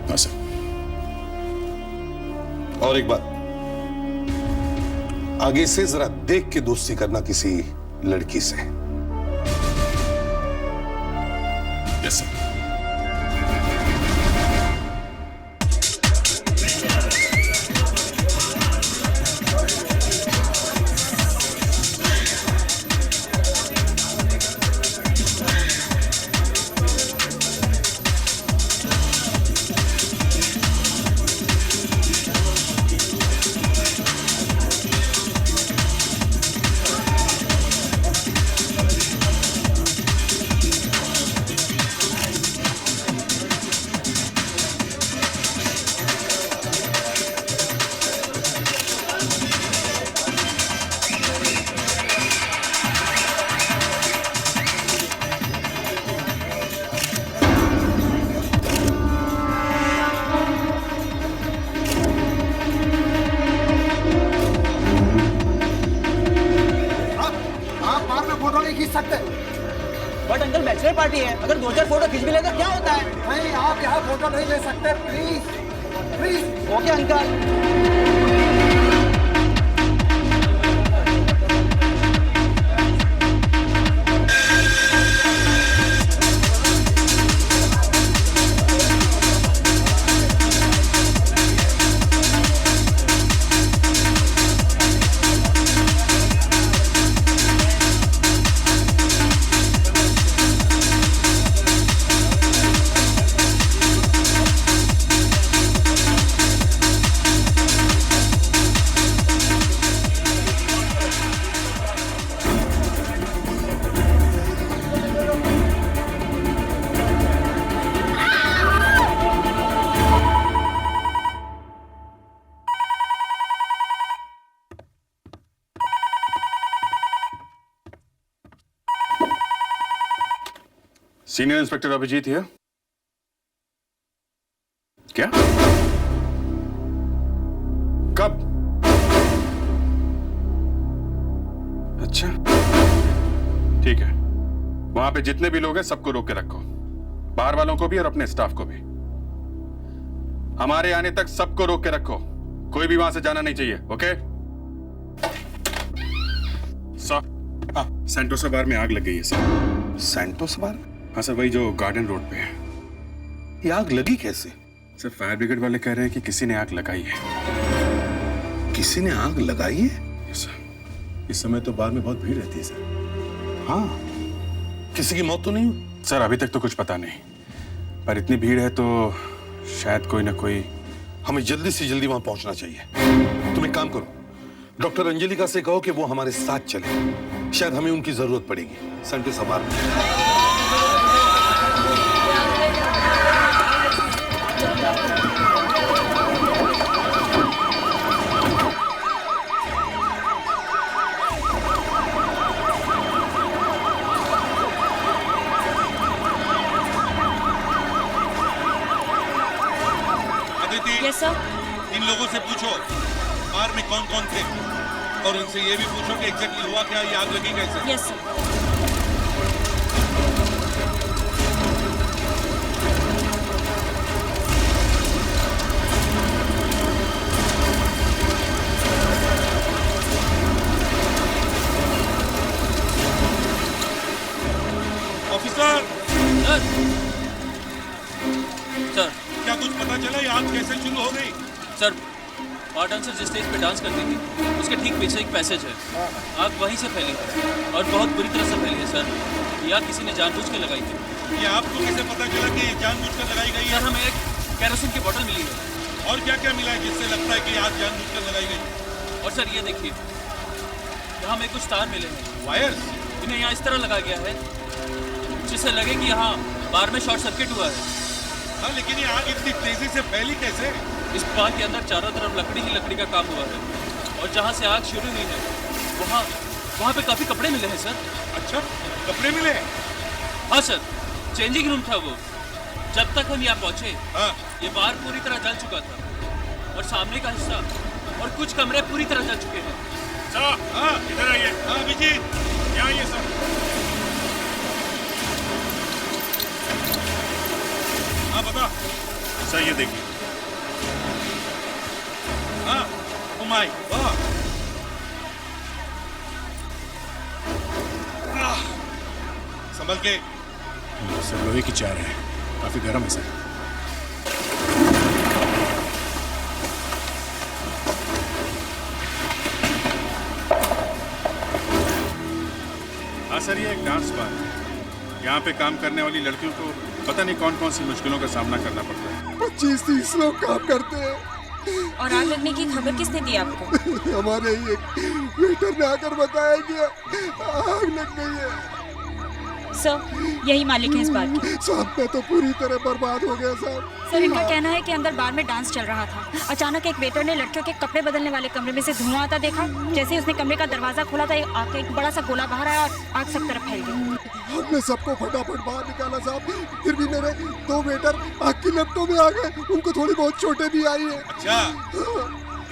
Speaker 4: हाँ सर।
Speaker 3: और एक बात, आगे से जरा देख के दोस्ती करना किसी लड़की से।
Speaker 4: Yes sir.
Speaker 2: But uncle bachelor party है, अगर 2-4 फोटो खींच भी लेगा क्या होता है?
Speaker 12: नहीं, आप यहाँ फोटो नहीं ले सकते, please please.
Speaker 2: Okay uncle.
Speaker 4: Senior inspector Abhijeet here. क्या? कब? अच्छा ठीक है, वहां पे जितने भी लोग हैं सबको रोक के रखो, बाहर वालों को भी और अपने स्टाफ को भी। हमारे आने तक सबको रोक के रखो, कोई भी वहां से जाना नहीं चाहिए। Okay sir. सेंटोसा बार में आग लग गई है सर।
Speaker 3: सेंटोसा बार?
Speaker 4: हाँ सर, वही जो गार्डन रोड पे है।
Speaker 3: ये आग लगी कैसे?
Speaker 4: सर फायर ब्रिगेड वाले कह रहे हैं कि किसी ने आग लगाई है।
Speaker 3: किसी ने आग लगाई है?
Speaker 4: Yes sir. इस समय तो बार में बहुत भीड़ रहती है सर।
Speaker 3: हाँ, किसी की मौत तो नहीं हुई?
Speaker 4: सर अभी तक तो कुछ पता नहीं, पर इतनी भीड़ है तो शायद कोई ना कोई।
Speaker 3: हमें जल्दी से जल्दी वहां पहुंचना चाहिए। तुम एक काम करो, डॉक्टर अंजलिका से कहो कि वो हमारे साथ चले, शायद हमें उनकी जरूरत पड़ेगी। सेंटोसा बार में।
Speaker 13: Yes sir.
Speaker 14: इन लोगों से पूछो बार में कौन कौन थे, और इनसे ये भी पूछो कि एग्जैक्टली हुआ क्या, ये आग लगी कैसे।
Speaker 13: Yes sir.
Speaker 14: ऑफिसर
Speaker 8: सर
Speaker 14: क्या कुछ पता चला, ये आग कैसे शुरू हो गई?
Speaker 8: सर बार डांसर जिस स्टेज पे डांस करती थी उसके ठीक पीछे एक पैसेज है, आग वहीं से फैली है और बहुत बुरी तरह से फैली है सर। ये आग किसी ने जानबूझ के लगाई थी।
Speaker 14: ये आपको कैसे पता चला कि ये जानबूझकर लगाई गई है?
Speaker 8: सर हमें एक केरोसिन की बोतल मिली है।
Speaker 14: और क्या क्या मिला है जिससे लगता है कि आग जानबूझकर लगाई गई?
Speaker 8: और सर ये देखिए, यहाँ हमें कुछ तार मिले हैं,
Speaker 14: वायर्स।
Speaker 8: इन्हें यहाँ इस तरह लगाया गया है जिससे लगे कि यहाँ बार में शॉर्ट सर्किट हुआ है।
Speaker 14: हाँ, लेकिन ये आग इतनी तेजी से फैली कैसे?
Speaker 13: इस बार के अंदर चारों तरफ लकड़ी ही लकड़ी का काम हुआ है और जहाँ से आग शुरू हुई है वहाँ पे काफी कपड़े मिले हैं सर।
Speaker 14: अच्छा, कपड़े मिले हैं?
Speaker 13: हाँ सर, चेंजिंग रूम था वो। जब तक हम यहाँ पहुँचे ये बार पूरी तरह जल चुका था और सामने का हिस्सा और कुछ कमरे पूरी तरह जल चुके हैं।
Speaker 14: सर इधर आइए। हाँ अभिजीत, यहाँ आइए सर। हाँ बता सर, ये देखिए। हाँ उमाई, वाह, संभल के।
Speaker 4: सर लोहे की चार है, काफी गर्म है सर। हाँ सर, ये एक डांस बार है। यहाँ पे काम करने वाली लड़कियों को पता नहीं कौन कौन सी मुश्किलों का सामना करना पड़ता है।
Speaker 12: 25-30 लोग काम करते हैं।
Speaker 6: और आग लगने की खबर किसने दी आपको?
Speaker 12: हमारे ही एक वेटर ने आकर बताया कि आग लग गई है।
Speaker 6: सर, यही मालिक है इस बार के।
Speaker 12: साहब मैं तो पूरी तरह बर्बाद हो गया साहब।
Speaker 6: सर, इनका कहना है कि अंदर बार में डांस चल रहा था। अचानक एक वेटर ने लड़कियों के कपड़े बदलने वाले कमरे में से धुआं आता देखा। जैसे ही उसने कमरे का दरवाजा खोला था आग का एक बड़ा सा गोला बाहर आया और आग सब तरफ फैल गई।
Speaker 12: हमने सबको फटाफट बाहर निकाला साहब, फिर भी मेरे 2 वेटर आग की लपटों में आ गए। उनको थोड़ी बहुत चोटें भी आई है।
Speaker 14: अच्छा,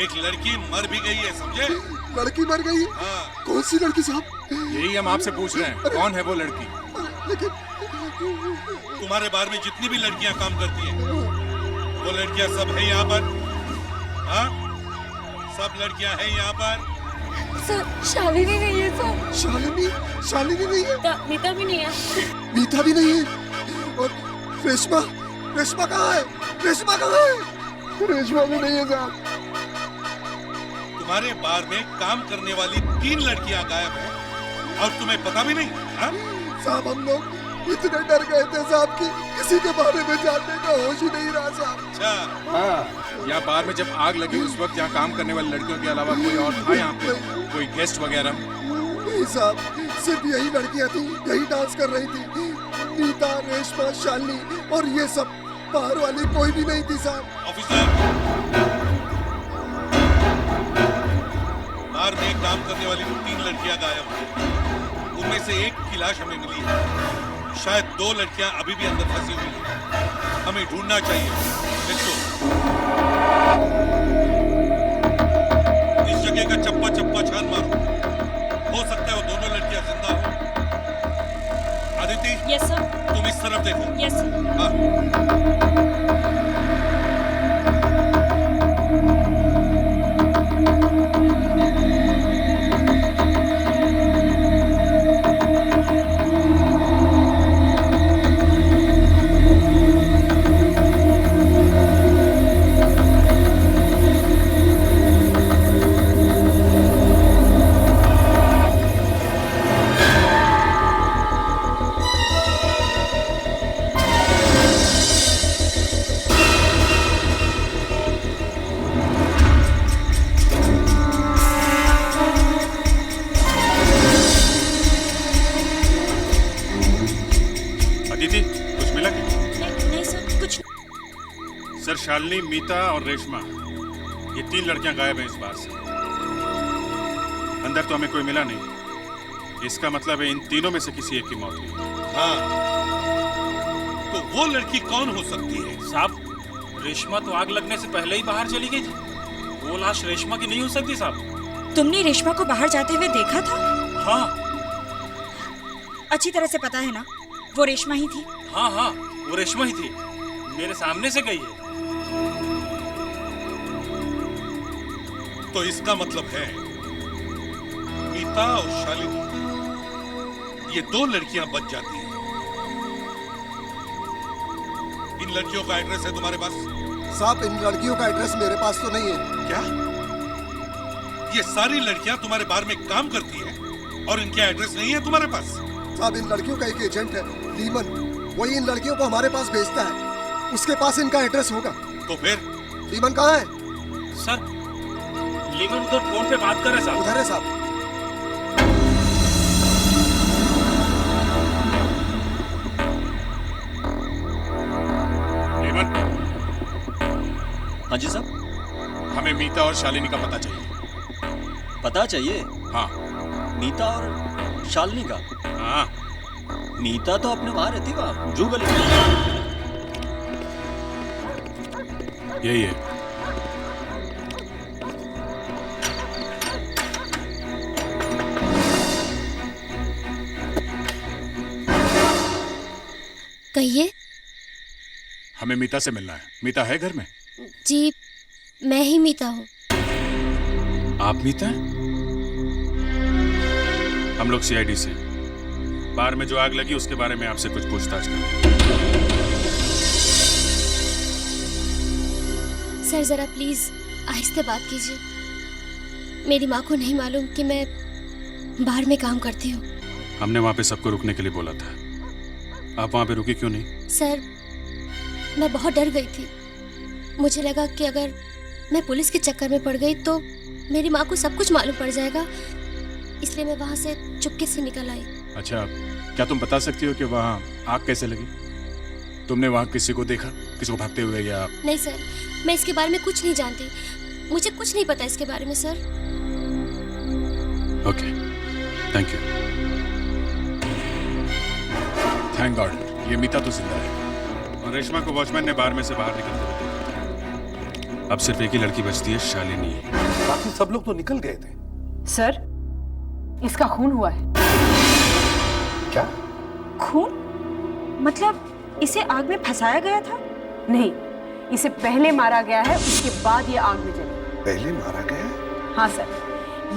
Speaker 14: एक लड़की मर भी गई है, समझे?
Speaker 12: लड़की मर गई? कौन सी लड़की साहब?
Speaker 4: यही हम आपसे पूछ रहे हैं, कौन है वो लड़की?
Speaker 12: लेकिन
Speaker 14: तुम्हारे बार में जितनी भी लड़कियां काम करती हैं, वो लड़कियां सब है यहाँ पर? हाँ, सब लड़कियां हैं यहाँ पर?
Speaker 5: सर, शालिनी नहीं है सर।
Speaker 12: शालिनी नहीं है?
Speaker 5: मीता भी नहीं है।
Speaker 12: मीता भी नहीं है। और रेशमा कहाँ है? रेशमा भी नहीं है साहब।
Speaker 14: तुम्हारे बार में काम करने वाली 3 लड़कियां गायब हैं और तुम्हें पता भी नहीं? हाँ?
Speaker 12: साहब हम लोग इतने डर गए थे साहब कि किसी के बारे में जानने का होश ही नहीं रहा साहब।
Speaker 14: अच्छा,
Speaker 4: हाँ, यहाँ बार में जब आग लगी उस वक्त यहाँ काम करने वाली लड़कियों के अलावा कोई और था यहाँ पे? कोई गेस्ट वगैरह?
Speaker 12: नहीं साहब, सिर्फ यही लड़कियाँ थी, यही डांस कर रही थी। नीता, रेशमा, शालिनी और ये सब, बाहर वाली कोई भी नहीं थी साहब।
Speaker 14: ऑफिसर, बार में काम करने वाली 3 लड़कियां गायब हैं। उनमें से एक की लाश हमें मिली है। शायद 2 लड़कियां अभी भी अंदर फंसी हुई हैं। हमें ढूंढना चाहिए। लिखो, इस जगह का चप्पा चप्पा छान मारो। हो सकता है वो दोनों लड़कियां जिंदा हो। Aditi,
Speaker 6: yes sir.
Speaker 14: तुम इस तरफ देखो।
Speaker 6: Yes sir.
Speaker 14: हाँ। सर, शालिनी, मीता और रेशमा, ये 3 लड़कियां गायब हैं इस बार से। अंदर तो हमें कोई मिला नहीं। इसका मतलब है इन तीनों में से किसी एक की मौत हुई। हाँ, तो वो लड़की कौन हो सकती है?
Speaker 13: साहब, रेशमा तो आग लगने से पहले ही बाहर चली गई थी। वो लाश रेशमा की नहीं हो सकती साहब।
Speaker 6: तुमने रेशमा को बाहर जाते हुए देखा था?
Speaker 13: हाँ।
Speaker 6: अच्छी तरह से पता है ना, वो रेशमा ही थी।
Speaker 13: हाँ हाँ, वो रेशमा ही थी। मेरे सामने से गई है।
Speaker 14: तो इसका मतलब है मीता और शालिनी, ये 2 लड़कियां बच जाती हैं। इन लड़कियों का एड्रेस है तुम्हारे पास?
Speaker 12: साहब, इन लड़कियों का एड्रेस मेरे पास तो नहीं है।
Speaker 14: क्या? ये सारी लड़कियां तुम्हारे बार में काम करती हैं और इनके एड्रेस नहीं है तुम्हारे पास?
Speaker 12: साहब, इन लड़कियों का एक एजेंट है, लीमन। वही इन लड़कियों को हमारे पास भेजता है। उसके पास इनका एड्रेस होगा।
Speaker 14: तो फिर
Speaker 12: लीमन कहाँ है?
Speaker 13: सर, लीमन उधर फोन पे बात कर रहे साहब।
Speaker 12: उधर है साहब।
Speaker 13: लीमन।
Speaker 10: हाँ
Speaker 15: हाँ जी साहब।
Speaker 14: हमें मीता और शालिनी का पता चाहिए।
Speaker 15: पता चाहिए?
Speaker 14: हाँ।
Speaker 15: मीता और शालिनी का?
Speaker 14: हाँ।
Speaker 15: मीता तो अपने वहां रहती, वहां जू गली में।
Speaker 14: यही है।
Speaker 16: कहिए।
Speaker 14: हमें मीता से मिलना है। मीता है घर में?
Speaker 16: जी, मैं ही मीता हूँ।
Speaker 14: आप मीता हैं? हम लोग सीआईडी से बार में जो आग लगी उसके बारे में आपसे कुछ पूछताछ करें।
Speaker 16: सर जरा प्लीज आहिस्ते बात कीजिए। मेरी माँ को नहीं मालूम कि मैं बार में काम करती हूँ।
Speaker 14: हमने वहां पे सबको रुकने के लिए बोला था, आप वहां पे रुकी क्यों नहीं?
Speaker 16: सर मैं बहुत डर गई थी। मुझे लगा कि अगर मैं पुलिस के चक्कर में पड़ गई तो मेरी माँ को सब कुछ मालूम पड़ जाएगा, इसलिए मैं वहाँ से चुपके से निकल आई।
Speaker 14: अच्छा, क्या तुम बता सकती हो कि वहाँ आग कैसे लगी? तुमने वहाँ किसी को देखा, किसी को भागते हुए या?
Speaker 16: नहीं सर, मैं इसके बारे में कुछ नहीं जानती। मुझे कुछ नहीं पता इसके बारे में sir.
Speaker 14: Okay, thank you. Thank God, ये मीता तो जिंदा है और रेशमा को वॉचमैन ने बार में से बाहर निकलते हुए देखा था। अब सिर्फ एक ही लड़की बचती है, शालिनी।
Speaker 3: बाकी सब लोग तो निकल गए थे।
Speaker 7: सर, इसका खून हुआ है।
Speaker 3: क्या?
Speaker 6: खून? मतलब इसे आग में फंसाया गया था?
Speaker 7: नहीं, इसे पहले मारा गया है, उसके बाद ये आग में जली।
Speaker 3: पहले मारा गया?
Speaker 7: हाँ सर,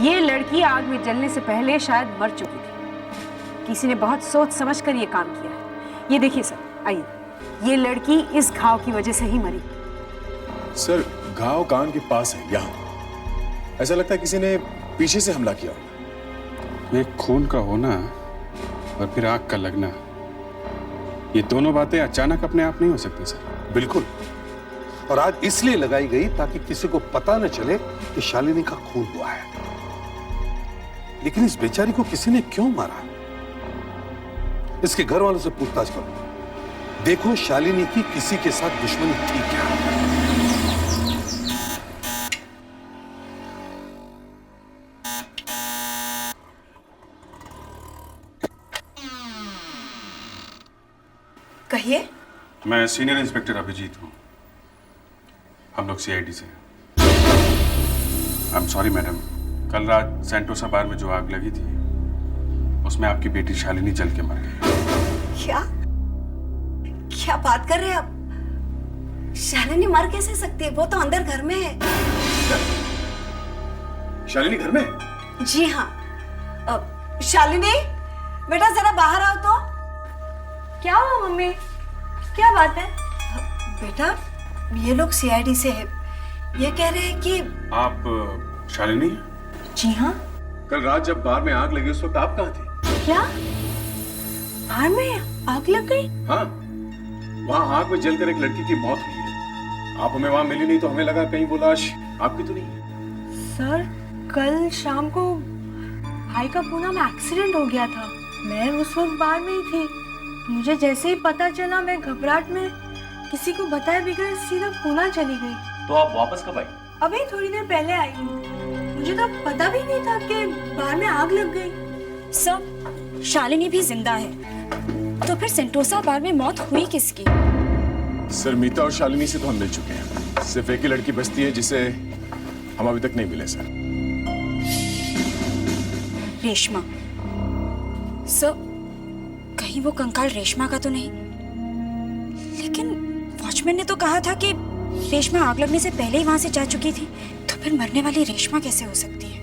Speaker 7: ये लड़की आग में जलने से पहले शायद मर चुकी थी। किसी ने बहुत सोच समझ कर ये काम किया है। ये देखिए सर, आइए, ये लड़की इस घाव की वजह से ही मरी।
Speaker 4: सर, घाव कान के पास है, यहाँ। ऐसा लगता है किसी ने पीछे से हमला किया।
Speaker 14: एक खून का होना और फिर आग का लगना, ये दोनों बातें अचानक अपने आप नहीं हो सकती सर।
Speaker 3: बिल्कुल, और आज इसलिए लगाई गई ताकि किसी को पता न चले कि शालिनी का खून हुआ है। लेकिन इस बेचारी को किसी ने क्यों मारा? इसके घर वालों से पूछताछ करो। देखो शालिनी की किसी के साथ दुश्मनी थी क्या?
Speaker 5: कहिए।
Speaker 14: मैं सीनियर इंस्पेक्टर अभिजीत हूँ, हम लोग सीआईडी से। आई एम सॉरी मैडम, कल रात सेंटोसा बार में जो आग लगी थी उसमें आपकी बेटी शालिनी जल के मर गई।
Speaker 5: क्या क्या बात कर रहे हैं आप? शालिनी मर कैसे सकती है? वो तो अंदर घर में है।
Speaker 4: शालिनी घर में?
Speaker 5: जी हाँ। शालिनी, बेटा जरा बाहर आओ तो। क्या हुआ मम्मी? क्या बात है? बेटा, ये लोग सीआईडी से है, ये कह रहे हैं कि
Speaker 14: आप शालिनी?
Speaker 5: जी हाँ।
Speaker 4: कल रात जब बार में आग लगी उस वक्त आप कहाँ थे?
Speaker 5: क्या बार में आग लग गई?
Speaker 4: हाँ, वहाँ आग में जलकर एक लड़की की मौत हुई है। आप हमें वहाँ मिली नहीं तो हमें लगा कहीं वो लाश आपकी तो नहीं है।
Speaker 17: सर, कल शाम को भाई का पूना में एक्सीडेंट हो गया था। मैं उस वक्त बार में ही थी। मुझे जैसे ही पता चला मैं घबराहट में किसी को बताए बगैर सीधा पूना चली गई।
Speaker 10: तो आप वापस कब आई?
Speaker 17: अभी थोड़ी देर पहले आई हूँ। मुझे तो पता भी नहीं था कि बार में आग लग गई।
Speaker 6: सर, शालिनी भी जिंदा है, तो फिर सेंटोसा बार में मौत हुई किसकी?
Speaker 4: सर, मीता और शालिनी से तो हम मिल चुके हैं। सिर्फ एक ही लड़की बचती है जिसे हम अभी तक नहीं मिले सर।
Speaker 6: रेशमा। सर, कहीं वो कंकाल रेशमा का तो नहीं? लेकिन वॉचमैन ने तो कहा था कि रेशमा आग लगने से पहले ही वहां से जा चुकी थी, तो फिर मरने वाली रेशमा कैसे हो सकती है?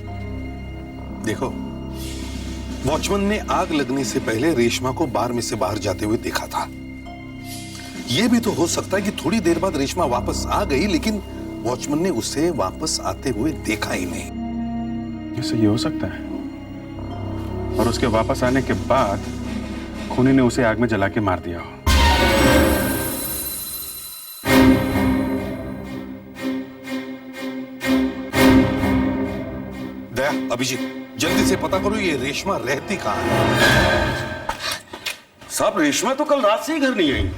Speaker 3: देखो, वॉचमैन ने आग लगने से पहले रेशमा को बार में से बाहर जाते हुए देखा था। यह भी तो हो सकता है कि थोड़ी देर बाद रेशमा वापस आ गई, लेकिन वॉचमैन ने उसे वापस आते हुए देखा ही नहीं।
Speaker 14: जैसे ये हो सकता है, और उसके वापस आने के बाद खूनी ने उसे आग में जला के मार दिया हो।
Speaker 3: दया, अभिजीत, जल्दी से पता करो ये रेशमा रहती कहाँ है।
Speaker 14: साहब, रेशमा तो कल रात से ही घर नहीं आई।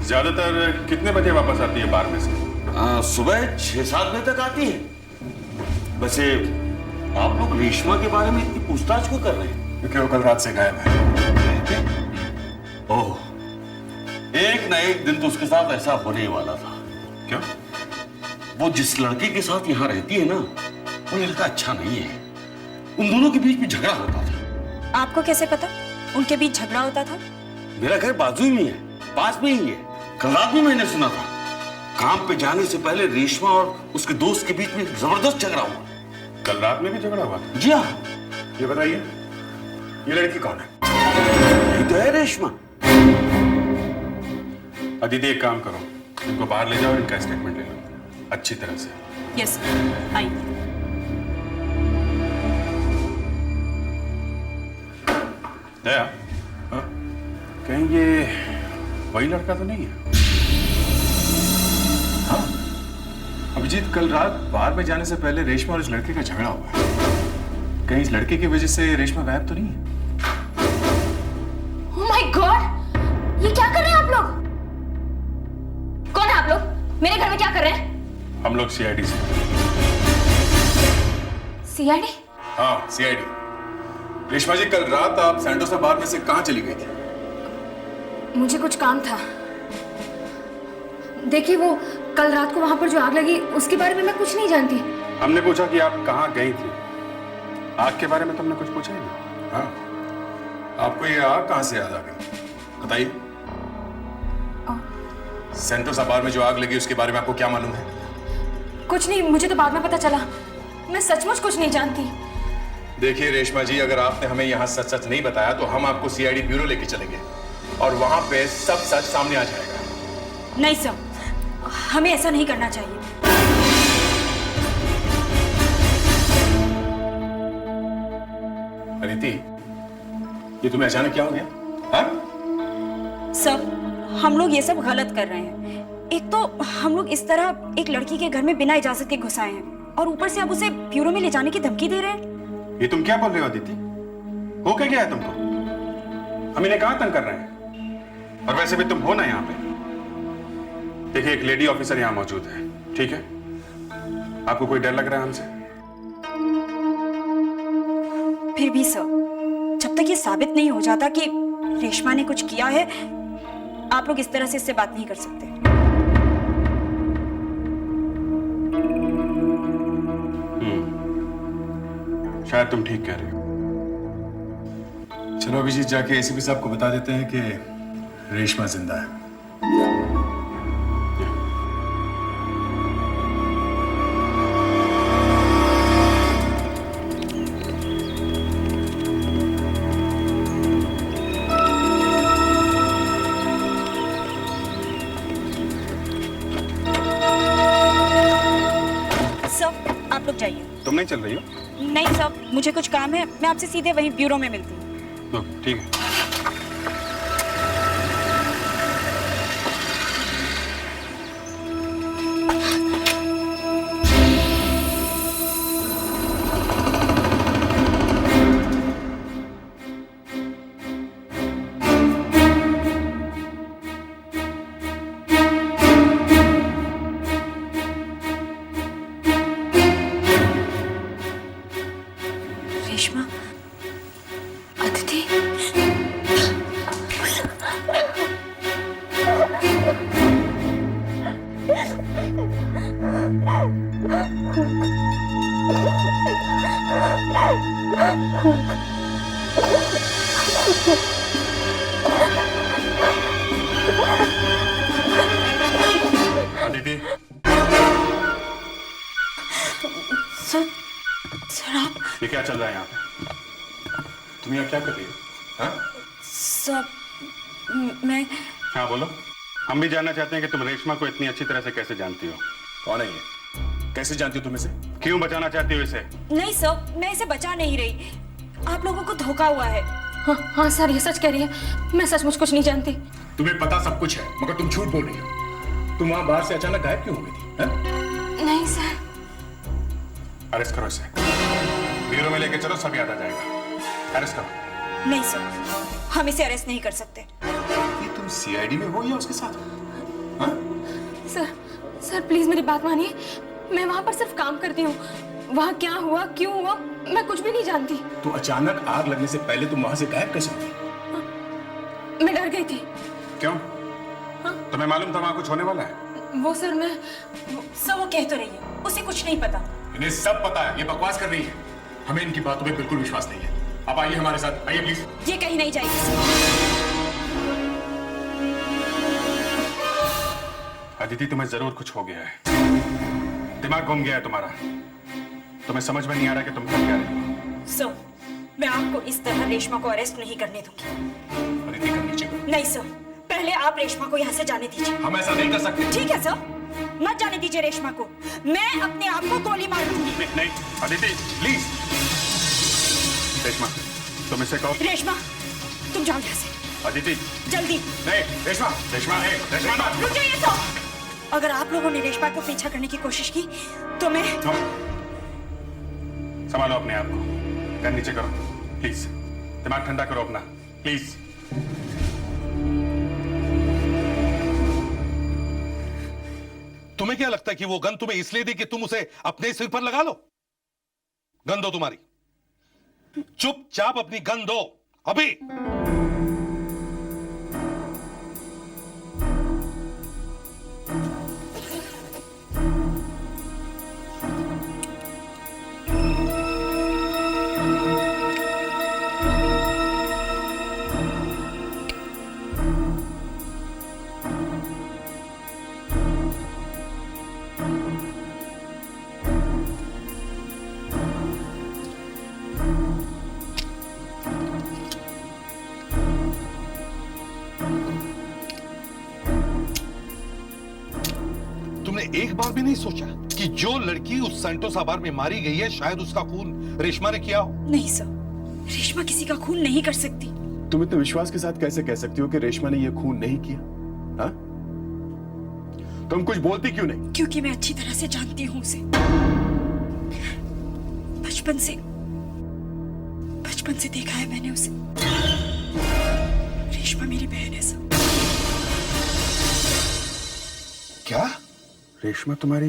Speaker 14: ज्यादातर कितने बजे वापस आती है बार में से?
Speaker 18: सुबह 6-7 बजे तक आती है। वैसे आप लोग रेशमा के बारे में इतनी पूछताछ क्यों कर रहे हैं?
Speaker 4: क्योंकि वो कल रात से गायब है।
Speaker 18: ओह, एक ना एक दिन तो उसके साथ ऐसा होने ही वाला था।
Speaker 4: क्यों?
Speaker 18: वो जिस लड़के के साथ यहाँ रहती है ना, वो लड़का अच्छा नहीं है। उन दोनों के बीच में झगड़ा होता था।
Speaker 6: आपको कैसे पता उनके बीच झगड़ा होता था?
Speaker 18: मेरा घर बाजू में है, पास में ही है। कल रात में मैंने सुना था। काम पे जाने से पहले रेशमा और उसके दोस्त के बीच में जबरदस्त झगड़ा हुआ।
Speaker 4: कल रात में भी झगड़ा हुआ?
Speaker 18: जी हाँ।
Speaker 4: ये बताइए, ये लड़की कौन है?
Speaker 18: यही तो है रेशमा।
Speaker 4: अदिति, एक काम करो, इनको बाहर ले जाओ और इनका स्टेटमेंट ले लो अच्छी तरह से।
Speaker 5: यस, आइए।
Speaker 4: दया, कहीं ये वही लड़का तो नहीं है? हाँ, अभिजीत, कल रात बार में जाने से पहले रेशमा और इस लड़के का झगड़ा हुआ है। कहीं इस लड़के की वजह से रेशमा गायब तो नहीं है?
Speaker 16: ओह माय गॉड, ये क्या कर रहे हैं आप लोग? कौन है आप लोग? मेरे घर में क्या कर रहे हैं?
Speaker 4: हम लोग सीआईडी से।
Speaker 16: सीआईडी?
Speaker 4: हाँ, सीआईडी। रेशमा जी, कल रात आप सैंटोसा बार में से कहां चली गई थी?
Speaker 17: मुझे कुछ काम था। देखिए, वो कल रात को वहां पर जो आग लगी उसके बारे में मैं कुछ नहीं जानती।
Speaker 4: हमने पूछा कि आप कहां गई थी। आग के बारे में तुमने कुछ पूछा ही नहीं। हाँ, आपको ये आग कहां से याद आ गई, बताइए। सेंटोसा बार में जो आग लगी उसके बारे में आपको क्या मालूम है?
Speaker 17: कुछ नहीं, मुझे तो बाद में पता चला। मैं सचमुच कुछ नहीं जानती।
Speaker 4: देखिए रेशमा जी, अगर आपने हमें यहाँ सच सच नहीं बताया तो हम आपको सीआईडी ब्यूरो लेके चलेंगे और वहां पे सब सच सामने आ जाएगा।
Speaker 6: नहीं सर, हमें ऐसा नहीं करना चाहिए।
Speaker 4: अदिति, ये तुम्हें अचानक क्या हो गया? हाँ?
Speaker 6: सर, हम लोग ये सब गलत कर रहे हैं। एक तो हम लोग इस तरह एक लड़की के घर में बिना इजाजत के घुस आए हैं और ऊपर से आप उसे ब्यूरो में ले जाने की धमकी दे रहे हैं।
Speaker 4: ये तुम क्या बोल रहे हो अदिति? हो क्या गया है तुमको? हम इन्हें कहां तंग कर रहे हैं? और वैसे भी तुम हो ना यहाँ पे। देखिए, एक लेडी ऑफिसर यहाँ मौजूद है, ठीक है? आपको कोई डर लग रहा है हमसे?
Speaker 6: फिर भी सर, जब तक ये साबित नहीं हो जाता कि रेशमा ने कुछ किया है, आप लोग इस तरह से इससे बात नहीं कर सकते।
Speaker 4: शायद तुम ठीक कह रहे हो। चलो अभिजीत, जाके एसीपी साहब को बता देते हैं कि रेशमा जिंदा है।
Speaker 6: सर, आप लोग जाइए।
Speaker 4: तुम नहीं चल रही हो?
Speaker 6: नहीं सर, मुझे कुछ काम है। मैं आपसे सीधे वहीं ब्यूरो में मिलती हूँ।
Speaker 4: तो ठीक है।
Speaker 6: रेशमा,
Speaker 17: अदिति,
Speaker 4: अदिति,
Speaker 6: सर आप।
Speaker 4: ये क्या चल रहा है यहाँ पे? तुम यहाँ क्या कर रही हो? हाँ?
Speaker 6: सर, मैं।
Speaker 4: हाँ बोलो। हम भी जानना चाहते हैं कि तुम रेशमा को इतनी अच्छी तरह से कैसे जानती हो। कौन है ये? कैसे जानती हो तुम इसे? क्यों बचाना चाहती हो इसे?
Speaker 6: नहीं सर, मैं इसे बचा नहीं रही। आप लोगों को धोखा हुआ है।
Speaker 17: हाँ सर, ये सच कह रही है। मैं सचमुच कुछ नहीं जानती।
Speaker 4: तुम्हें पता सब कुछ है, मगर तुम झूठ बोल रही हो। तुम वहां बाहर से अचानक गायब क्यों हो गई थी? हाँ?
Speaker 17: नहीं सर।
Speaker 4: अरेस्ट करो इसे, ब्यूरो में लेके चलो, सब याद आ जाएगा। अरेस्ट करो।
Speaker 6: नहीं सर, हम इसे अरेस्ट नहीं कर सकते।
Speaker 4: ये तुम सीआईडी में हो या उसके साथ? हाँ?
Speaker 17: सर, सर प्लीज मेरी बात मानिए, मैं वहाँ पर सिर्फ काम करती हूँ। वहाँ क्या हुआ, क्यों हुआ, मैं कुछ भी नहीं जानती।
Speaker 4: तो अचानक आग लगने से पहले तुम वहां से गायब कैसे हो गई?
Speaker 17: मैं डर गई थी।
Speaker 4: क्यों? तुम्हें मालूम था वहां कुछ होने वाला है?
Speaker 17: वो सर मैं
Speaker 6: सब वो कह तो रही है, उसे कुछ नहीं पता।
Speaker 4: इन्हें सब पता है, ये बकवास कर रही है। हमें इनकी बातों पे बिल्कुल विश्वास नहीं है। आप आइए हमारे साथ, आइए प्लीज।
Speaker 6: ये कहीं नहीं जाएगी।
Speaker 4: अदिति, तुम्हें जरूर कुछ हो गया है, दिमाग घूम गया है तुम्हारा। तुम्हें समझ में नहीं आ रहा कि तुम कर क्या रही हो।
Speaker 6: सर, मैं आपको इस तरह रेशमा को अरेस्ट नहीं करने दूंगी।
Speaker 4: अदिति, कर नीचे करो।
Speaker 6: नहीं सर, पहले आप रेशमा को यहाँ से जाने दीजिए।
Speaker 4: हम ऐसा नहीं कर सकते।
Speaker 6: ठीक है सर, मत जाने दीजिए रेशमा को। मैं अपने आप को गोली मार दूंगी।
Speaker 4: नहीं अदिति, प्लीज। रेशमा, तुम इसे कहो।
Speaker 6: रेशमा, तुम जाओ यहाँ से।
Speaker 4: अदिति,
Speaker 6: जल्दी।
Speaker 4: नहीं रेशमा, रेशमा नहीं, रेशमा
Speaker 6: रुक जाइए सर। अगर आप लोगों ने रेशमा को पीछा करने की कोशिश की तो मैं
Speaker 4: संभालो अपने आप को। गन नीचे करो प्लीज। दिमाग ठंडा करो अपना प्लीज।
Speaker 3: तुम्हें क्या लगता है कि वो गन तुम्हें इसलिए दी कि तुम उसे अपने सिर पर लगा लो? गन दो तुम्हारी, चुपचाप अपनी गन दो अभी। एक बार भी नहीं सोचा कि जो लड़की उस सेंटोसा बार में मारी गई है शायद उसका खून रेशमा ने किया हो?
Speaker 6: नहीं सर, रेशमा किसी का खून नहीं कर सकती।
Speaker 19: तुम इतने विश्वास के साथ कैसे कह सकती हो कि रेशमा ने यह खून नहीं किया? हाँ? तुम कुछ बोलती क्यों नहीं?
Speaker 6: क्योंकि मैं अच्छी तरह से जानती हूँ उसे। बचपन से देखा है मैंने उसे। रेशमा मेरी बहन है सर।
Speaker 4: क्या? रेशमा तुम्हारी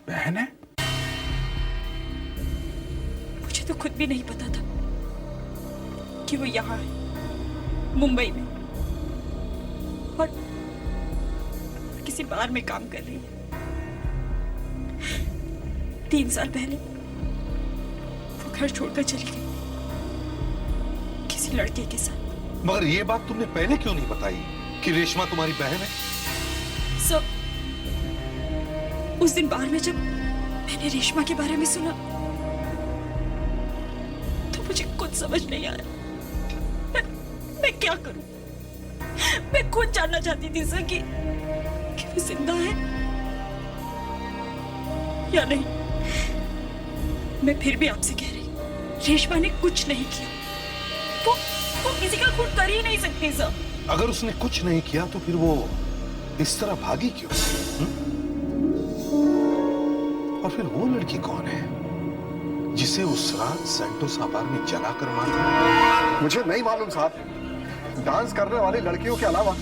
Speaker 4: बहन है?
Speaker 6: मुझे तो खुद भी नहीं पता था कि वो यहाँ है, मुंबई में, और किसी बार में काम कर रही है। 3 साल पहले वो घर छोड़कर चली गई किसी लड़के के साथ।
Speaker 3: मगर ये बात तुमने पहले क्यों नहीं बताई कि रेशमा तुम्हारी बहन है?
Speaker 6: सर, उस दिन बार में जब मैंने रेशमा के बारे में सुना तो मुझे कुछ समझ नहीं आया। मैं क्या करूं? मैं खुद जानना चाहती थी सर कि वो जिंदा है या नहीं। मैं फिर भी आपसे कह रही, रेशमा ने कुछ नहीं किया। वो किसी का खून कर ही नहीं सकती सर।
Speaker 3: अगर उसने कुछ नहीं किया तो फिर वो इस तरह भागी क्यों? और फिर वो लड़की कौन है जिसे उस रात सेंटोसा बार में जलाकर मार दिया?
Speaker 12: मुझे नहीं मालूम साहब। डांस करने वाली लड़कियों के अलावा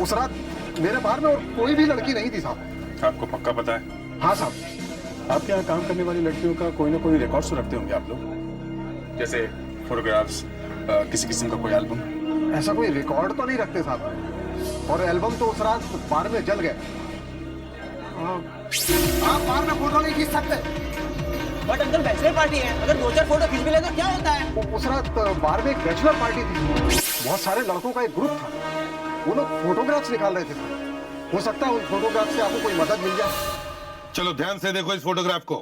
Speaker 12: उस रात मेरे बार में और कोई भी लड़की नहीं थी साहब।
Speaker 4: आपको पक्का पता है?
Speaker 12: हाँ साहब।
Speaker 19: आपके यहाँ काम करने वाली लड़कियों का कोई ना कोई रिकॉर्ड तो रखते होंगे आप लोग,
Speaker 4: जैसे फोटोग्राफ्स, किसी किस्म का कोई एल्बम?
Speaker 12: ऐसा कोई रिकॉर्ड तो नहीं रखते साहब, और एल्बम तो उस रात बार में जल गए। आप बार में फोटो नहीं खींच सकते।
Speaker 20: बट अंकल बैचलर पार्टी है, अगर 2-4 फोटो खींच भी ले तो क्या होता है?
Speaker 12: उस रात बार में एक बैचलर पार्टी थी, बहुत सारे लड़कों का एक ग्रुप था, वो लोग फोटोग्राफ्स निकाल रहे थे। हो सकता है उन फोटोग्राफ से आपको कोई मदद मिल जाए।
Speaker 3: चलो ध्यान से देखो इस फोटोग्राफ को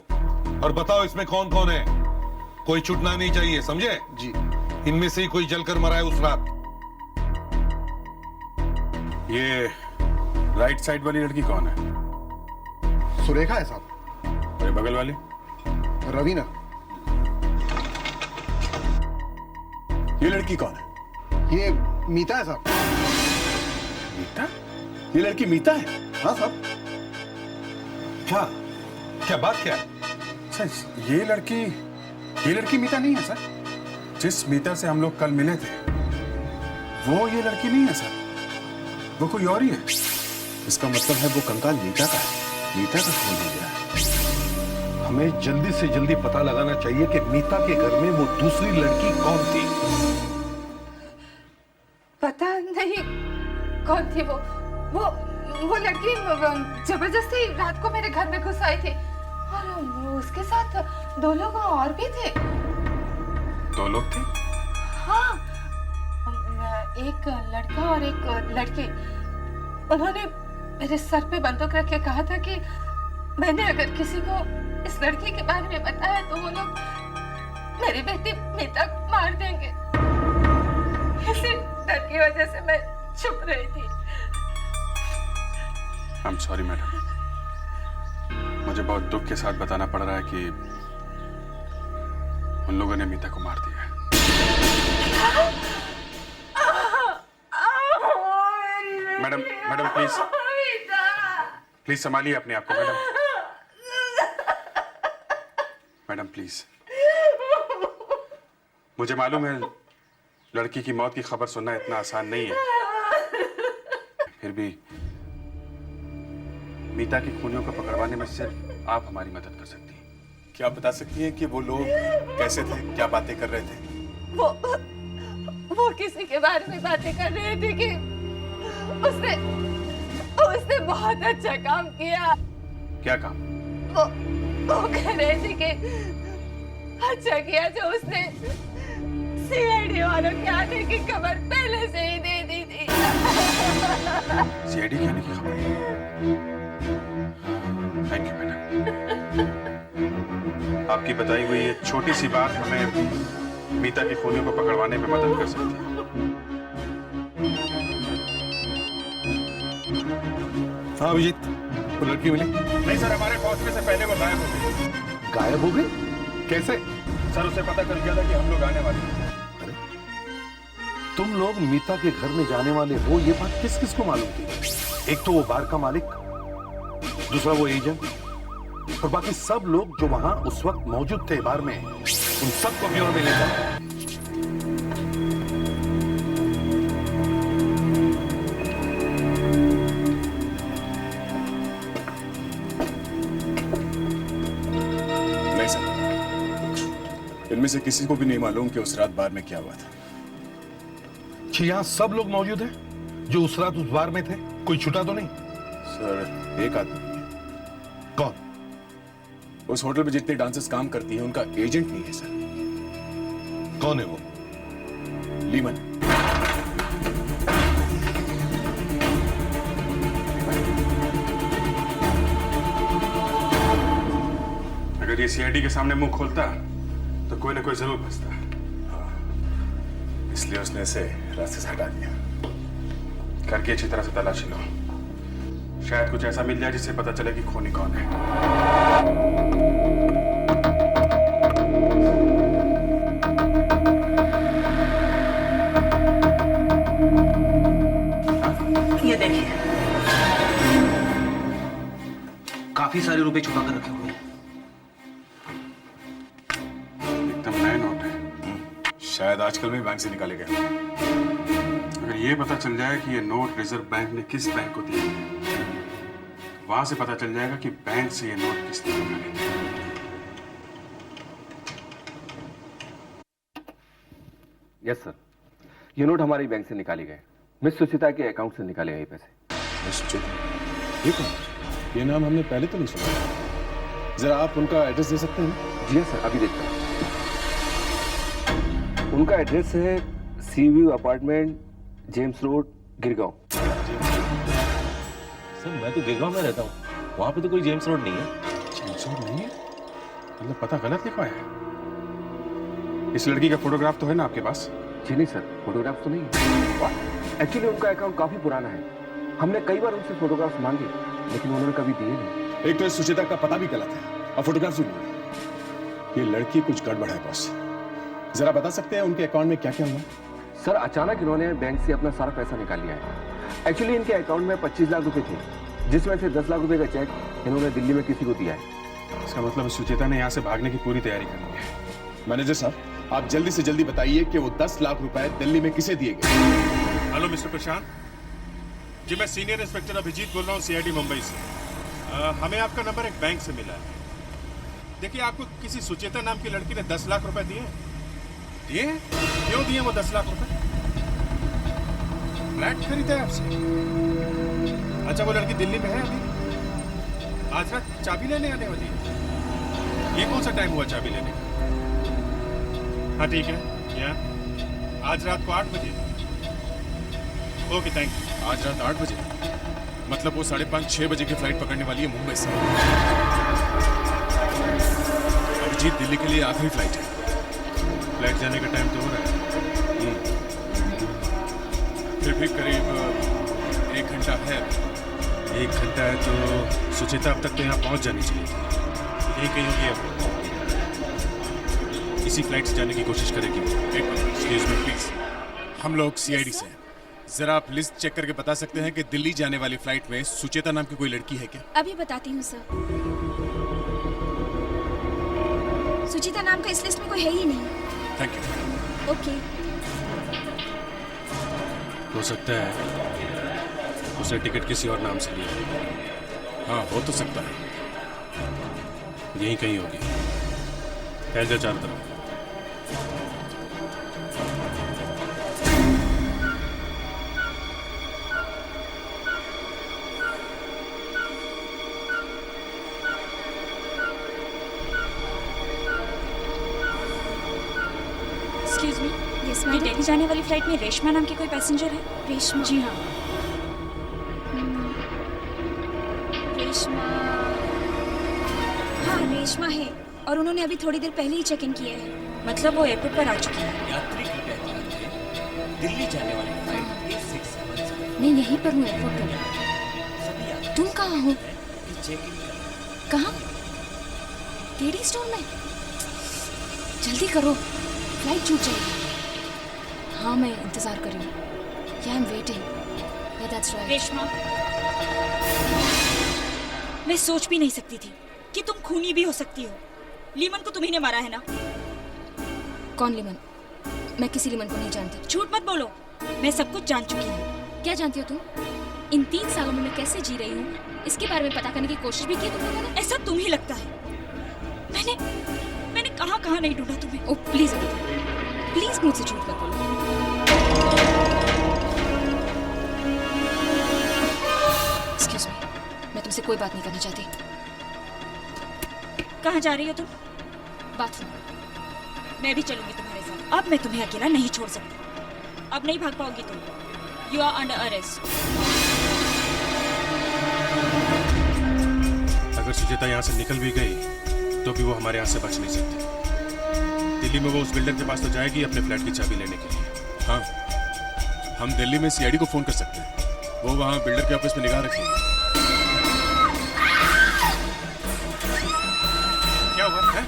Speaker 3: और बताओ इसमें कौन कौन है। कोई छूटना नहीं चाहिए, समझे?
Speaker 12: जी।
Speaker 3: इनमें से ही कोई जलकर मरा है उस रात।
Speaker 4: ये राइट साइड वाली लड़की कौन है?
Speaker 12: सुरेखा है साहब।
Speaker 4: और बगल वाली?
Speaker 12: रवीना।
Speaker 19: ये लड़की कौन है?
Speaker 12: ये मीता है साहब।
Speaker 19: मीता? ये लड़की मीता है?
Speaker 12: हाँ साहब।
Speaker 3: क्या क्या बात क्या है?
Speaker 4: सर, ये लड़की मीता नहीं है सर। जिस मीता से हम लोग कल मिले थे वो ये लड़की नहीं है सर, वो कोई और ही है।
Speaker 19: इसका मतलब है वो कंकाल नीता का है। नीता का खून हो गया है।
Speaker 3: हमें जल्दी से जल्दी पता लगाना चाहिए कि मीता के घर में वो दूसरी लड़की कौन थी।
Speaker 17: पता नहीं कौन थी वो लड़की जबरदस्ती रात को मेरे घर में घुस आई थी और उसके साथ 2 लोग और भी थे।
Speaker 19: 2 लोग थे?
Speaker 17: हाँ, एक लड़का और एक लड़की। उन्होंने मेरे सर पे बंदूक रख के कहा था कि मैंने अगर किसी को इस लड़की के बारे में बताया तो वो लोग मेरी बेटी मीता को मार देंगे। इसी डर की वजह से मैं चुप रही थी।
Speaker 4: आई एम सॉरी मैडम, मुझे बहुत दुख के साथ बताना पड़ रहा है कि उन लोगों ने मीता को मार दिया है। मैडम मैडम प्लीज संभालिए अपने आप को मैडम। मैडम प्लीज, मुझे मालूम है लड़की की मौत की खबर सुनना इतना आसान नहीं है, फिर भी मीता की खूनियों को पकड़वाने में सिर्फ आप हमारी मदद कर सकती हैं।
Speaker 19: क्या आप बता सकती हैं कि वो लोग कैसे थे, क्या बातें कर रहे थे?
Speaker 17: वो किसी के बारे में बातें कर रहे थे कि उसने बहुत अच्छा काम किया।
Speaker 4: क्या काम?
Speaker 17: वो कह रहे थे कि अच्छा किया जो उसने सीआईडी वालों के आने की खबर पहले से ही दे दी थी।
Speaker 4: सीआईडी के आने की खबर? थैंक यू मैडम, आपकी बताई हुई ये छोटी सी बात हमें मीता की खूनियों को पकड़वाने में मदद कर सकती है।
Speaker 3: हाँ अभिजीत, वो लड़की मिली?
Speaker 4: नहीं सर, हमारे पहुंचने से पहले वो गायब हो गई।
Speaker 3: गायब हो गई? कैसे?
Speaker 4: सर उसे पता चल गया था कि हम लोग आने वाले हैं।
Speaker 3: अरे तुम लोग मीता के घर में जाने वाले हो, ये बात किस किस को मालूम थी? एक तो वो बार का मालिक, दूसरा वो एजेंट और बाकी सब लोग जो वहां उस वक्त मौजूद थे बार में, उन सबको ब्यूरो में ले जाओ।
Speaker 19: इनमें से किसी को भी नहीं मालूम कि उस रात बार में क्या हुआ था।
Speaker 3: यहाँ सब लोग मौजूद हैं जो उस रात उस बार में थे? कोई छूटा तो नहीं?
Speaker 19: सर एक आदमी है।
Speaker 3: कौन?
Speaker 19: उस होटल में जितने डांसर्स काम करती हैं उनका एजेंट नहीं है सर।
Speaker 3: कौन है वो?
Speaker 19: लीमन।
Speaker 4: अगर ये सीआईडी के सामने मुंह खोलता तो कोई ना कोई जरूर फंसता,
Speaker 19: इसलिए उसने इसे रास्ते से हटा दिया।
Speaker 4: करके अच्छी तरह से तलाशी लो, शायद कुछ ऐसा मिल जाए जिससे पता चले कि खूनी कौन है।
Speaker 20: ये देखिए, काफी सारे रुपए छुपा कर रखे हुए हैं।
Speaker 4: एकदम नए नोट है,
Speaker 19: शायद आजकल में बैंक से निकाले गए।
Speaker 4: अगर ये पता चल जाए कि ये नोट रिजर्व बैंक ने किस बैंक को दिए, वहां से पता चल जाएगा कि बैंक से ये नोट किस तरह निकाले थे।
Speaker 9: यस सर, ये नोट हमारे बैंक से निकाले गए। मिस सुचिता के अकाउंट से निकाले गए पैसे।
Speaker 19: मिस सुचिता? ये कौन? ये नाम हमने पहले तो नहीं सुना। जरा आप उनका एड्रेस दे सकते हैं?
Speaker 9: जी सर, अभी देखता हूँ। उनका एड्रेस है सी view apartment, James road, Girgaon.
Speaker 18: Sir मैं तो गिरगांव में रहता हूँ, वहां पे तो कोई जेम्स रोड नहीं है।
Speaker 4: जेम्स रोड नहीं है? मतलब पता गलत लिखवाया है। इस लड़की का फोटोग्राफ तो है ना आपके पास?
Speaker 9: जी नहीं सर, फोटोग्राफ तो नहीं है। एक्चुअली उनका अकाउंट काफी पुराना है। हमने कई बार उनसे फोटोग्राफ मांगे लेकिन उन्होंने कभी दिए नहीं।
Speaker 19: एक तो इस सुचिता का पता भी गलत है और फोटोग्राफ भी नहीं है। ये लड़की कुछ गड़बड़ है बॉस। जरा बता सकते हैं उनके अकाउंट में क्या क्या हुआ?
Speaker 9: सर अचानक इन्होंने बैंक से अपना सारा पैसा निकाल लिया है। एक्चुअली इनके अकाउंट में 25 लाख रुपए थे, जिसमें से 10 लाख रुपए का चेक इन्होंने दिल्ली में किसी को दिया है।
Speaker 4: इसका मतलब सुचिता ने यहाँ से भागने की पूरी तैयारी कर ली है।
Speaker 19: मैनेजर साहब, आप जल्दी से जल्दी बताइए कि वो 10 लाख रुपए दिल्ली में किसे दिए गए।
Speaker 14: हेलो मिस्टर प्रशांत, जी मैं सीनियर इंस्पेक्टर अभिजीत बोल रहा हूँ सीआईडी मुंबई से। हमें आपका नंबर एक बैंक से मिला है। देखिए आपको किसी सुचेता नाम की लड़की ने 10 लाख रुपए दिए। क्यों दिए वो 10 लाख रुपए? फ्लैट खरीदा है आपसे? अच्छा वो लड़की दिल्ली में है अभी? आज रात चाबी लेने आने वाली है। ये कौन सा टाइम हुआ चाबी लेने का? हाँ ठीक है, क्या आज रात को 8 बजे? Okay thank you.
Speaker 4: आज रात 8 बजे मतलब वो 5:30-6 बजे की फ्लाइट पकड़ने वाली है मुंबई से। अभिजीत दिल्ली के लिए आखिरी फ्लाइट है।
Speaker 14: फ्लाइट जाने का टाइम तो हो रहा है।
Speaker 4: फिर भी करीब 1 घंटा है।
Speaker 14: 1 घंटा है तो सुचेता अब तक तो यहाँ पहुँच जानी चाहिए। यही कहीं होगी अब। इसी फ्लाइट से जाने की कोशिश करेगी।
Speaker 4: एक मिनट, एक्सक्यूज मी प्लीज। हम लोग सीआईडी से हैं। जरा आप लिस्ट चेक करके बता सकते हैं कि दिल्ली जाने वाली फ्लाइट में सुचेता नाम की कोई लड़की है क्या?
Speaker 6: अभी बताती हूँ सर। सुचिता नाम का इस लिस्ट में कोई है ही नहीं।
Speaker 4: Thank you.
Speaker 6: ओके।
Speaker 14: हो सकता है उसे टिकट किसी और नाम से लिया।
Speaker 4: हाँ हो तो सकता है।
Speaker 14: यहीं कहीं होगी। फैल जाओ चारों तरफ।
Speaker 6: Excuse me, yes ma'am. Delhi जाने वाली फ्लाइट में रेशमा नाम की कोई पैसेंजर है? रेशमा? जी हाँ। रेशमा, हाँ रेशमा है और उन्होंने अभी थोड़ी देर पहले ही चेक इन किया है। मतलब वो एयरपोर्ट पर आ चुकी है।
Speaker 21: यात्री कृपया ध्यान दें, दिल्ली जाने वाली फ्लाइट A677
Speaker 16: मैं यहीं पर हूँ एयरपोर्ट पर। तुम कहाँ हो?
Speaker 21: चेक इन कर।
Speaker 16: कहाँ? केडी स्टोर में? जल्दी करो, फ्लाइट छूट जाएगी। हाँ मैं इंतजार कर रही हूँ। Yeah, I'm waiting. Yeah, that's right.
Speaker 6: Reshma, मैं सोच भी नहीं सकती थी कि तुम खूनी भी हो सकती हो। लीमन को तुम्ही ने मारा है ना?
Speaker 16: कौन लीमन? मैं किसी लीमन को नहीं जानती।
Speaker 6: झूठ मत बोलो, मैं सब कुछ जान चुकी हूँ।
Speaker 16: क्या जानती हो तुम? इन 3 सालों में मैं कैसे जी रही हूँ इसके बारे में पता करने की कोशिश भी की तुम लोगों ने?
Speaker 6: ऐसा तुम ही लगता है। मैंने कहाँ नहीं ढूंढा तुम्हें।
Speaker 16: ओ प्लीज अदिति, प्लीज मुझसे झूठ मत बोलो। एक्सक्यूज मी, मैं तुमसे कोई बात नहीं करना चाहती।
Speaker 6: कहाँ जा रही हो तुम?
Speaker 16: बाथरूम।
Speaker 6: मैं भी चलूंगी तुम्हारे साथ। अब मैं तुम्हें अकेला नहीं छोड़ सकती। अब नहीं भाग पाओगी तुम। You are under arrest.
Speaker 14: अगर सुचेता यहाँ से निकल भी गई तो भी वो हमारे यहाँ से बच नहीं सकती। दिल्ली में वो उस बिल्डर के पास तो जाएगी अपने फ्लैट की चाबी लेने के लिए।
Speaker 4: हाँ हम दिल्ली में सीआईडी को फोन कर सकते हैं। वो वहाँ बिल्डर के ऑफिस में निगाह रखेंगे।
Speaker 14: क्या हुआ है?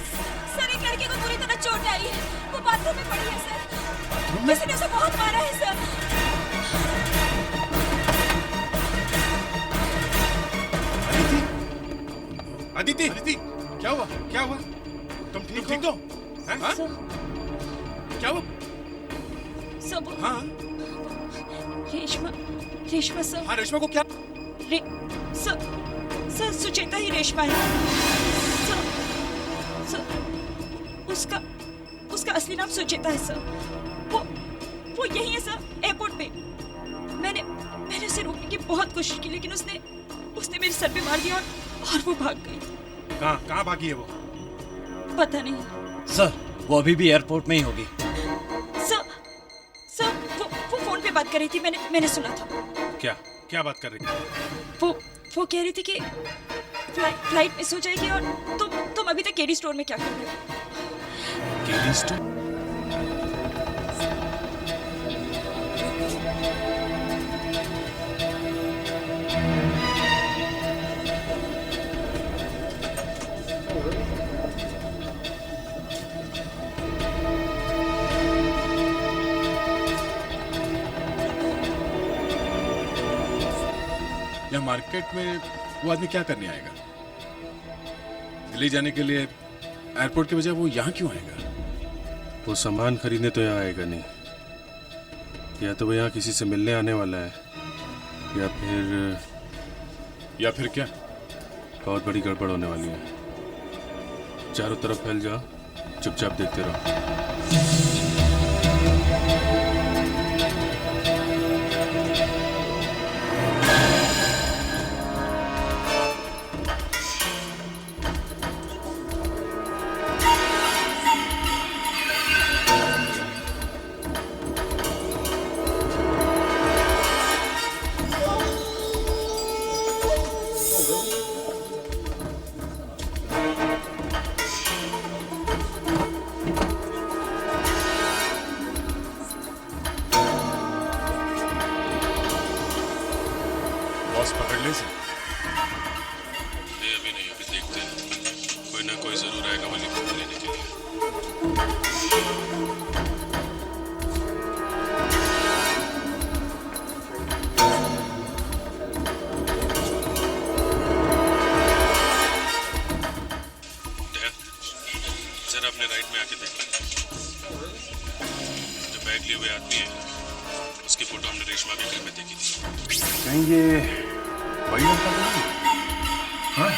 Speaker 6: सर एक लड़के को पूरी तरह चोट आई है। वो बाथरूम में पड़ी है सर। किसी ने उसे बहुत मारा है सर।
Speaker 14: अदिति, क्या हुआ? क्या हुआ? तुम ठीक हो? हाँ? क्या हुआ?
Speaker 6: सब
Speaker 14: हाँ?
Speaker 6: रेशमा सर।
Speaker 14: हाँ रेशमा को क्या?
Speaker 6: सर सुचेता ही रेशमा है। सर उसका असली नाम सुचेता है सर। वो यही है सर, एयरपोर्ट पे। मैंने उसे रोकने की बहुत कोशिश की लेकिन उसने मेरे सर पे मार दिया और वो भाग गई।
Speaker 14: कहाँ भागी है वो?
Speaker 6: पता नहीं
Speaker 21: सर, वो अभी भी एयरपोर्ट में ही होगी।
Speaker 6: सर वो फोन पे बात कर रही थी। मैंने सुना था।
Speaker 14: क्या बात कर रही थी?
Speaker 6: वो कह रही थी कि फ्लाइट मिस हो जाएगी और तुम अभी तक केडी स्टोर में क्या कर रहे हो?
Speaker 14: KD store?
Speaker 4: यहाँ मार्केट में वो आदमी क्या करने आएगा? दिल्ली जाने के लिए एयरपोर्ट के बजाय वो यहाँ क्यों आएगा?
Speaker 14: वो सामान खरीदने तो यहाँ आएगा नहीं। या तो वो यहाँ किसी से मिलने आने वाला है या फिर क्या? बहुत बड़ी गड़बड़ होने वाली है। चारों तरफ फैल जाओ, चुपचाप देखते रहो। बॉस पकड़ ले से? नहीं अभी नहीं, अभी देखते हैं। कोई ना कोई जरूर आएगा वाली फोटो लेने के लिए। जरा अपने राइट में आके देख जो बैग लिए हुए आदमी है, उसकी फोटो हमने रेशमा के घर में देखी थी।
Speaker 4: कहीं ये वही लड़का तो नहीं? हाँ?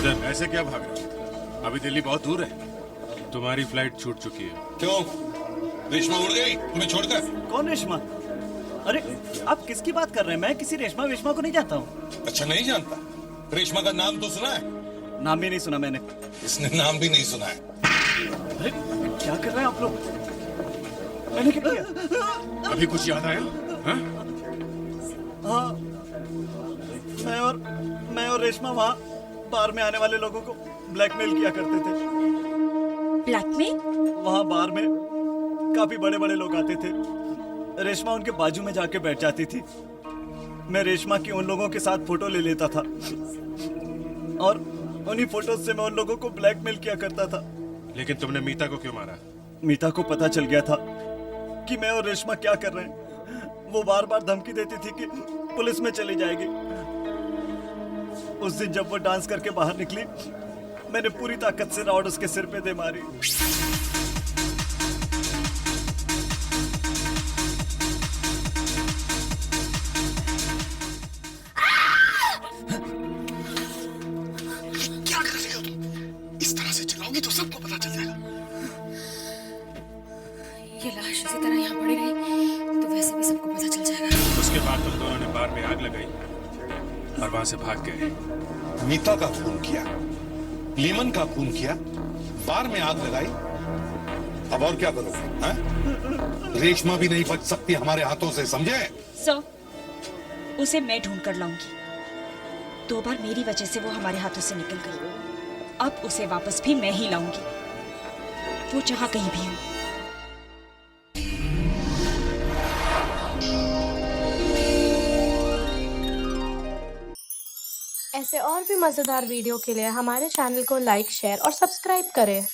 Speaker 14: इधर ऐसे क्या भाग रहे हो? अभी दिल्ली बहुत दूर है। तुम्हारी फ्लाइट छूट चुकी है।
Speaker 3: क्यों? रेशमा उड़ गई तुम्हें छोड़कर?
Speaker 15: कौन रेशमा? अरे आप किसकी बात कर रहे हैं? मैं किसी रेशमा वेशमा को नहीं जानता हूँ।
Speaker 3: अच्छा नहीं जानता? रेशमा का नाम तो सुना है?
Speaker 15: नाम भी नहीं सुना मैंने।
Speaker 3: इसने नाम भी नहीं सुना है।
Speaker 15: अरे क्या कर रहे हैं आप लोग? मैंने क्या किया?
Speaker 14: अभी कुछ याद आया? हाँ?
Speaker 15: हाँ, मैं और रेशमा वहाँ बार में आने वाले लोगों को ब्लैकमेल किया करते थे।
Speaker 6: ब्लैकमेल?
Speaker 15: वहाँ बार में काफी बड़े बड़े लोग आते थे। रेशमा उनके बाजू में जाके बैठ जाती थी। मैं रेशमा की उन लोगों के साथ फोटो ले लेता था और उन्हीं फोटो से मैं उन लोगों को ब्लैकमेल किया करता था।
Speaker 14: लेकिन तुमने मीता को क्यों मारा?
Speaker 15: मीता को पता चल गया था कि मैं और रेशमा क्या कर रहे हैं। वो बार बार धमकी देती थी कि पुलिस में चली जाएगी। उस दिन जब वो डांस करके बाहर निकली, मैंने पूरी ताकत से रॉड उसके सिर पे दे मारी।
Speaker 9: क्या कर रही हो तुम? इस तरह से चलाओगी तो सबको पता चल जाएगा।
Speaker 6: ये लाश इसी तरह यहाँ पड़ी रही तो वैसे भी सबको पता चल जाएगा।
Speaker 14: उसके बाद तुम दोनों ने बार में आग लगाई और वहां से भाग गए।
Speaker 3: मीता का खून किया, लीमन का खून किया, बार में आग लगाई। अब और क्या करोगे? हाँ? रेशमा भी नहीं बच सकती हमारे हाथों से, समझे?
Speaker 6: सर, उसे मैं ढूंढ कर लाऊंगी। 2 बार मेरी वजह से वो हमारे हाथों से निकल गई। अब उसे वापस भी मैं ही लाऊंगी, वो जहां कहीं भी हो।
Speaker 11: ऐसे और भी मज़ेदार वीडियो के लिए हमारे चैनल को लाइक, शेयर और सब्सक्राइब करें।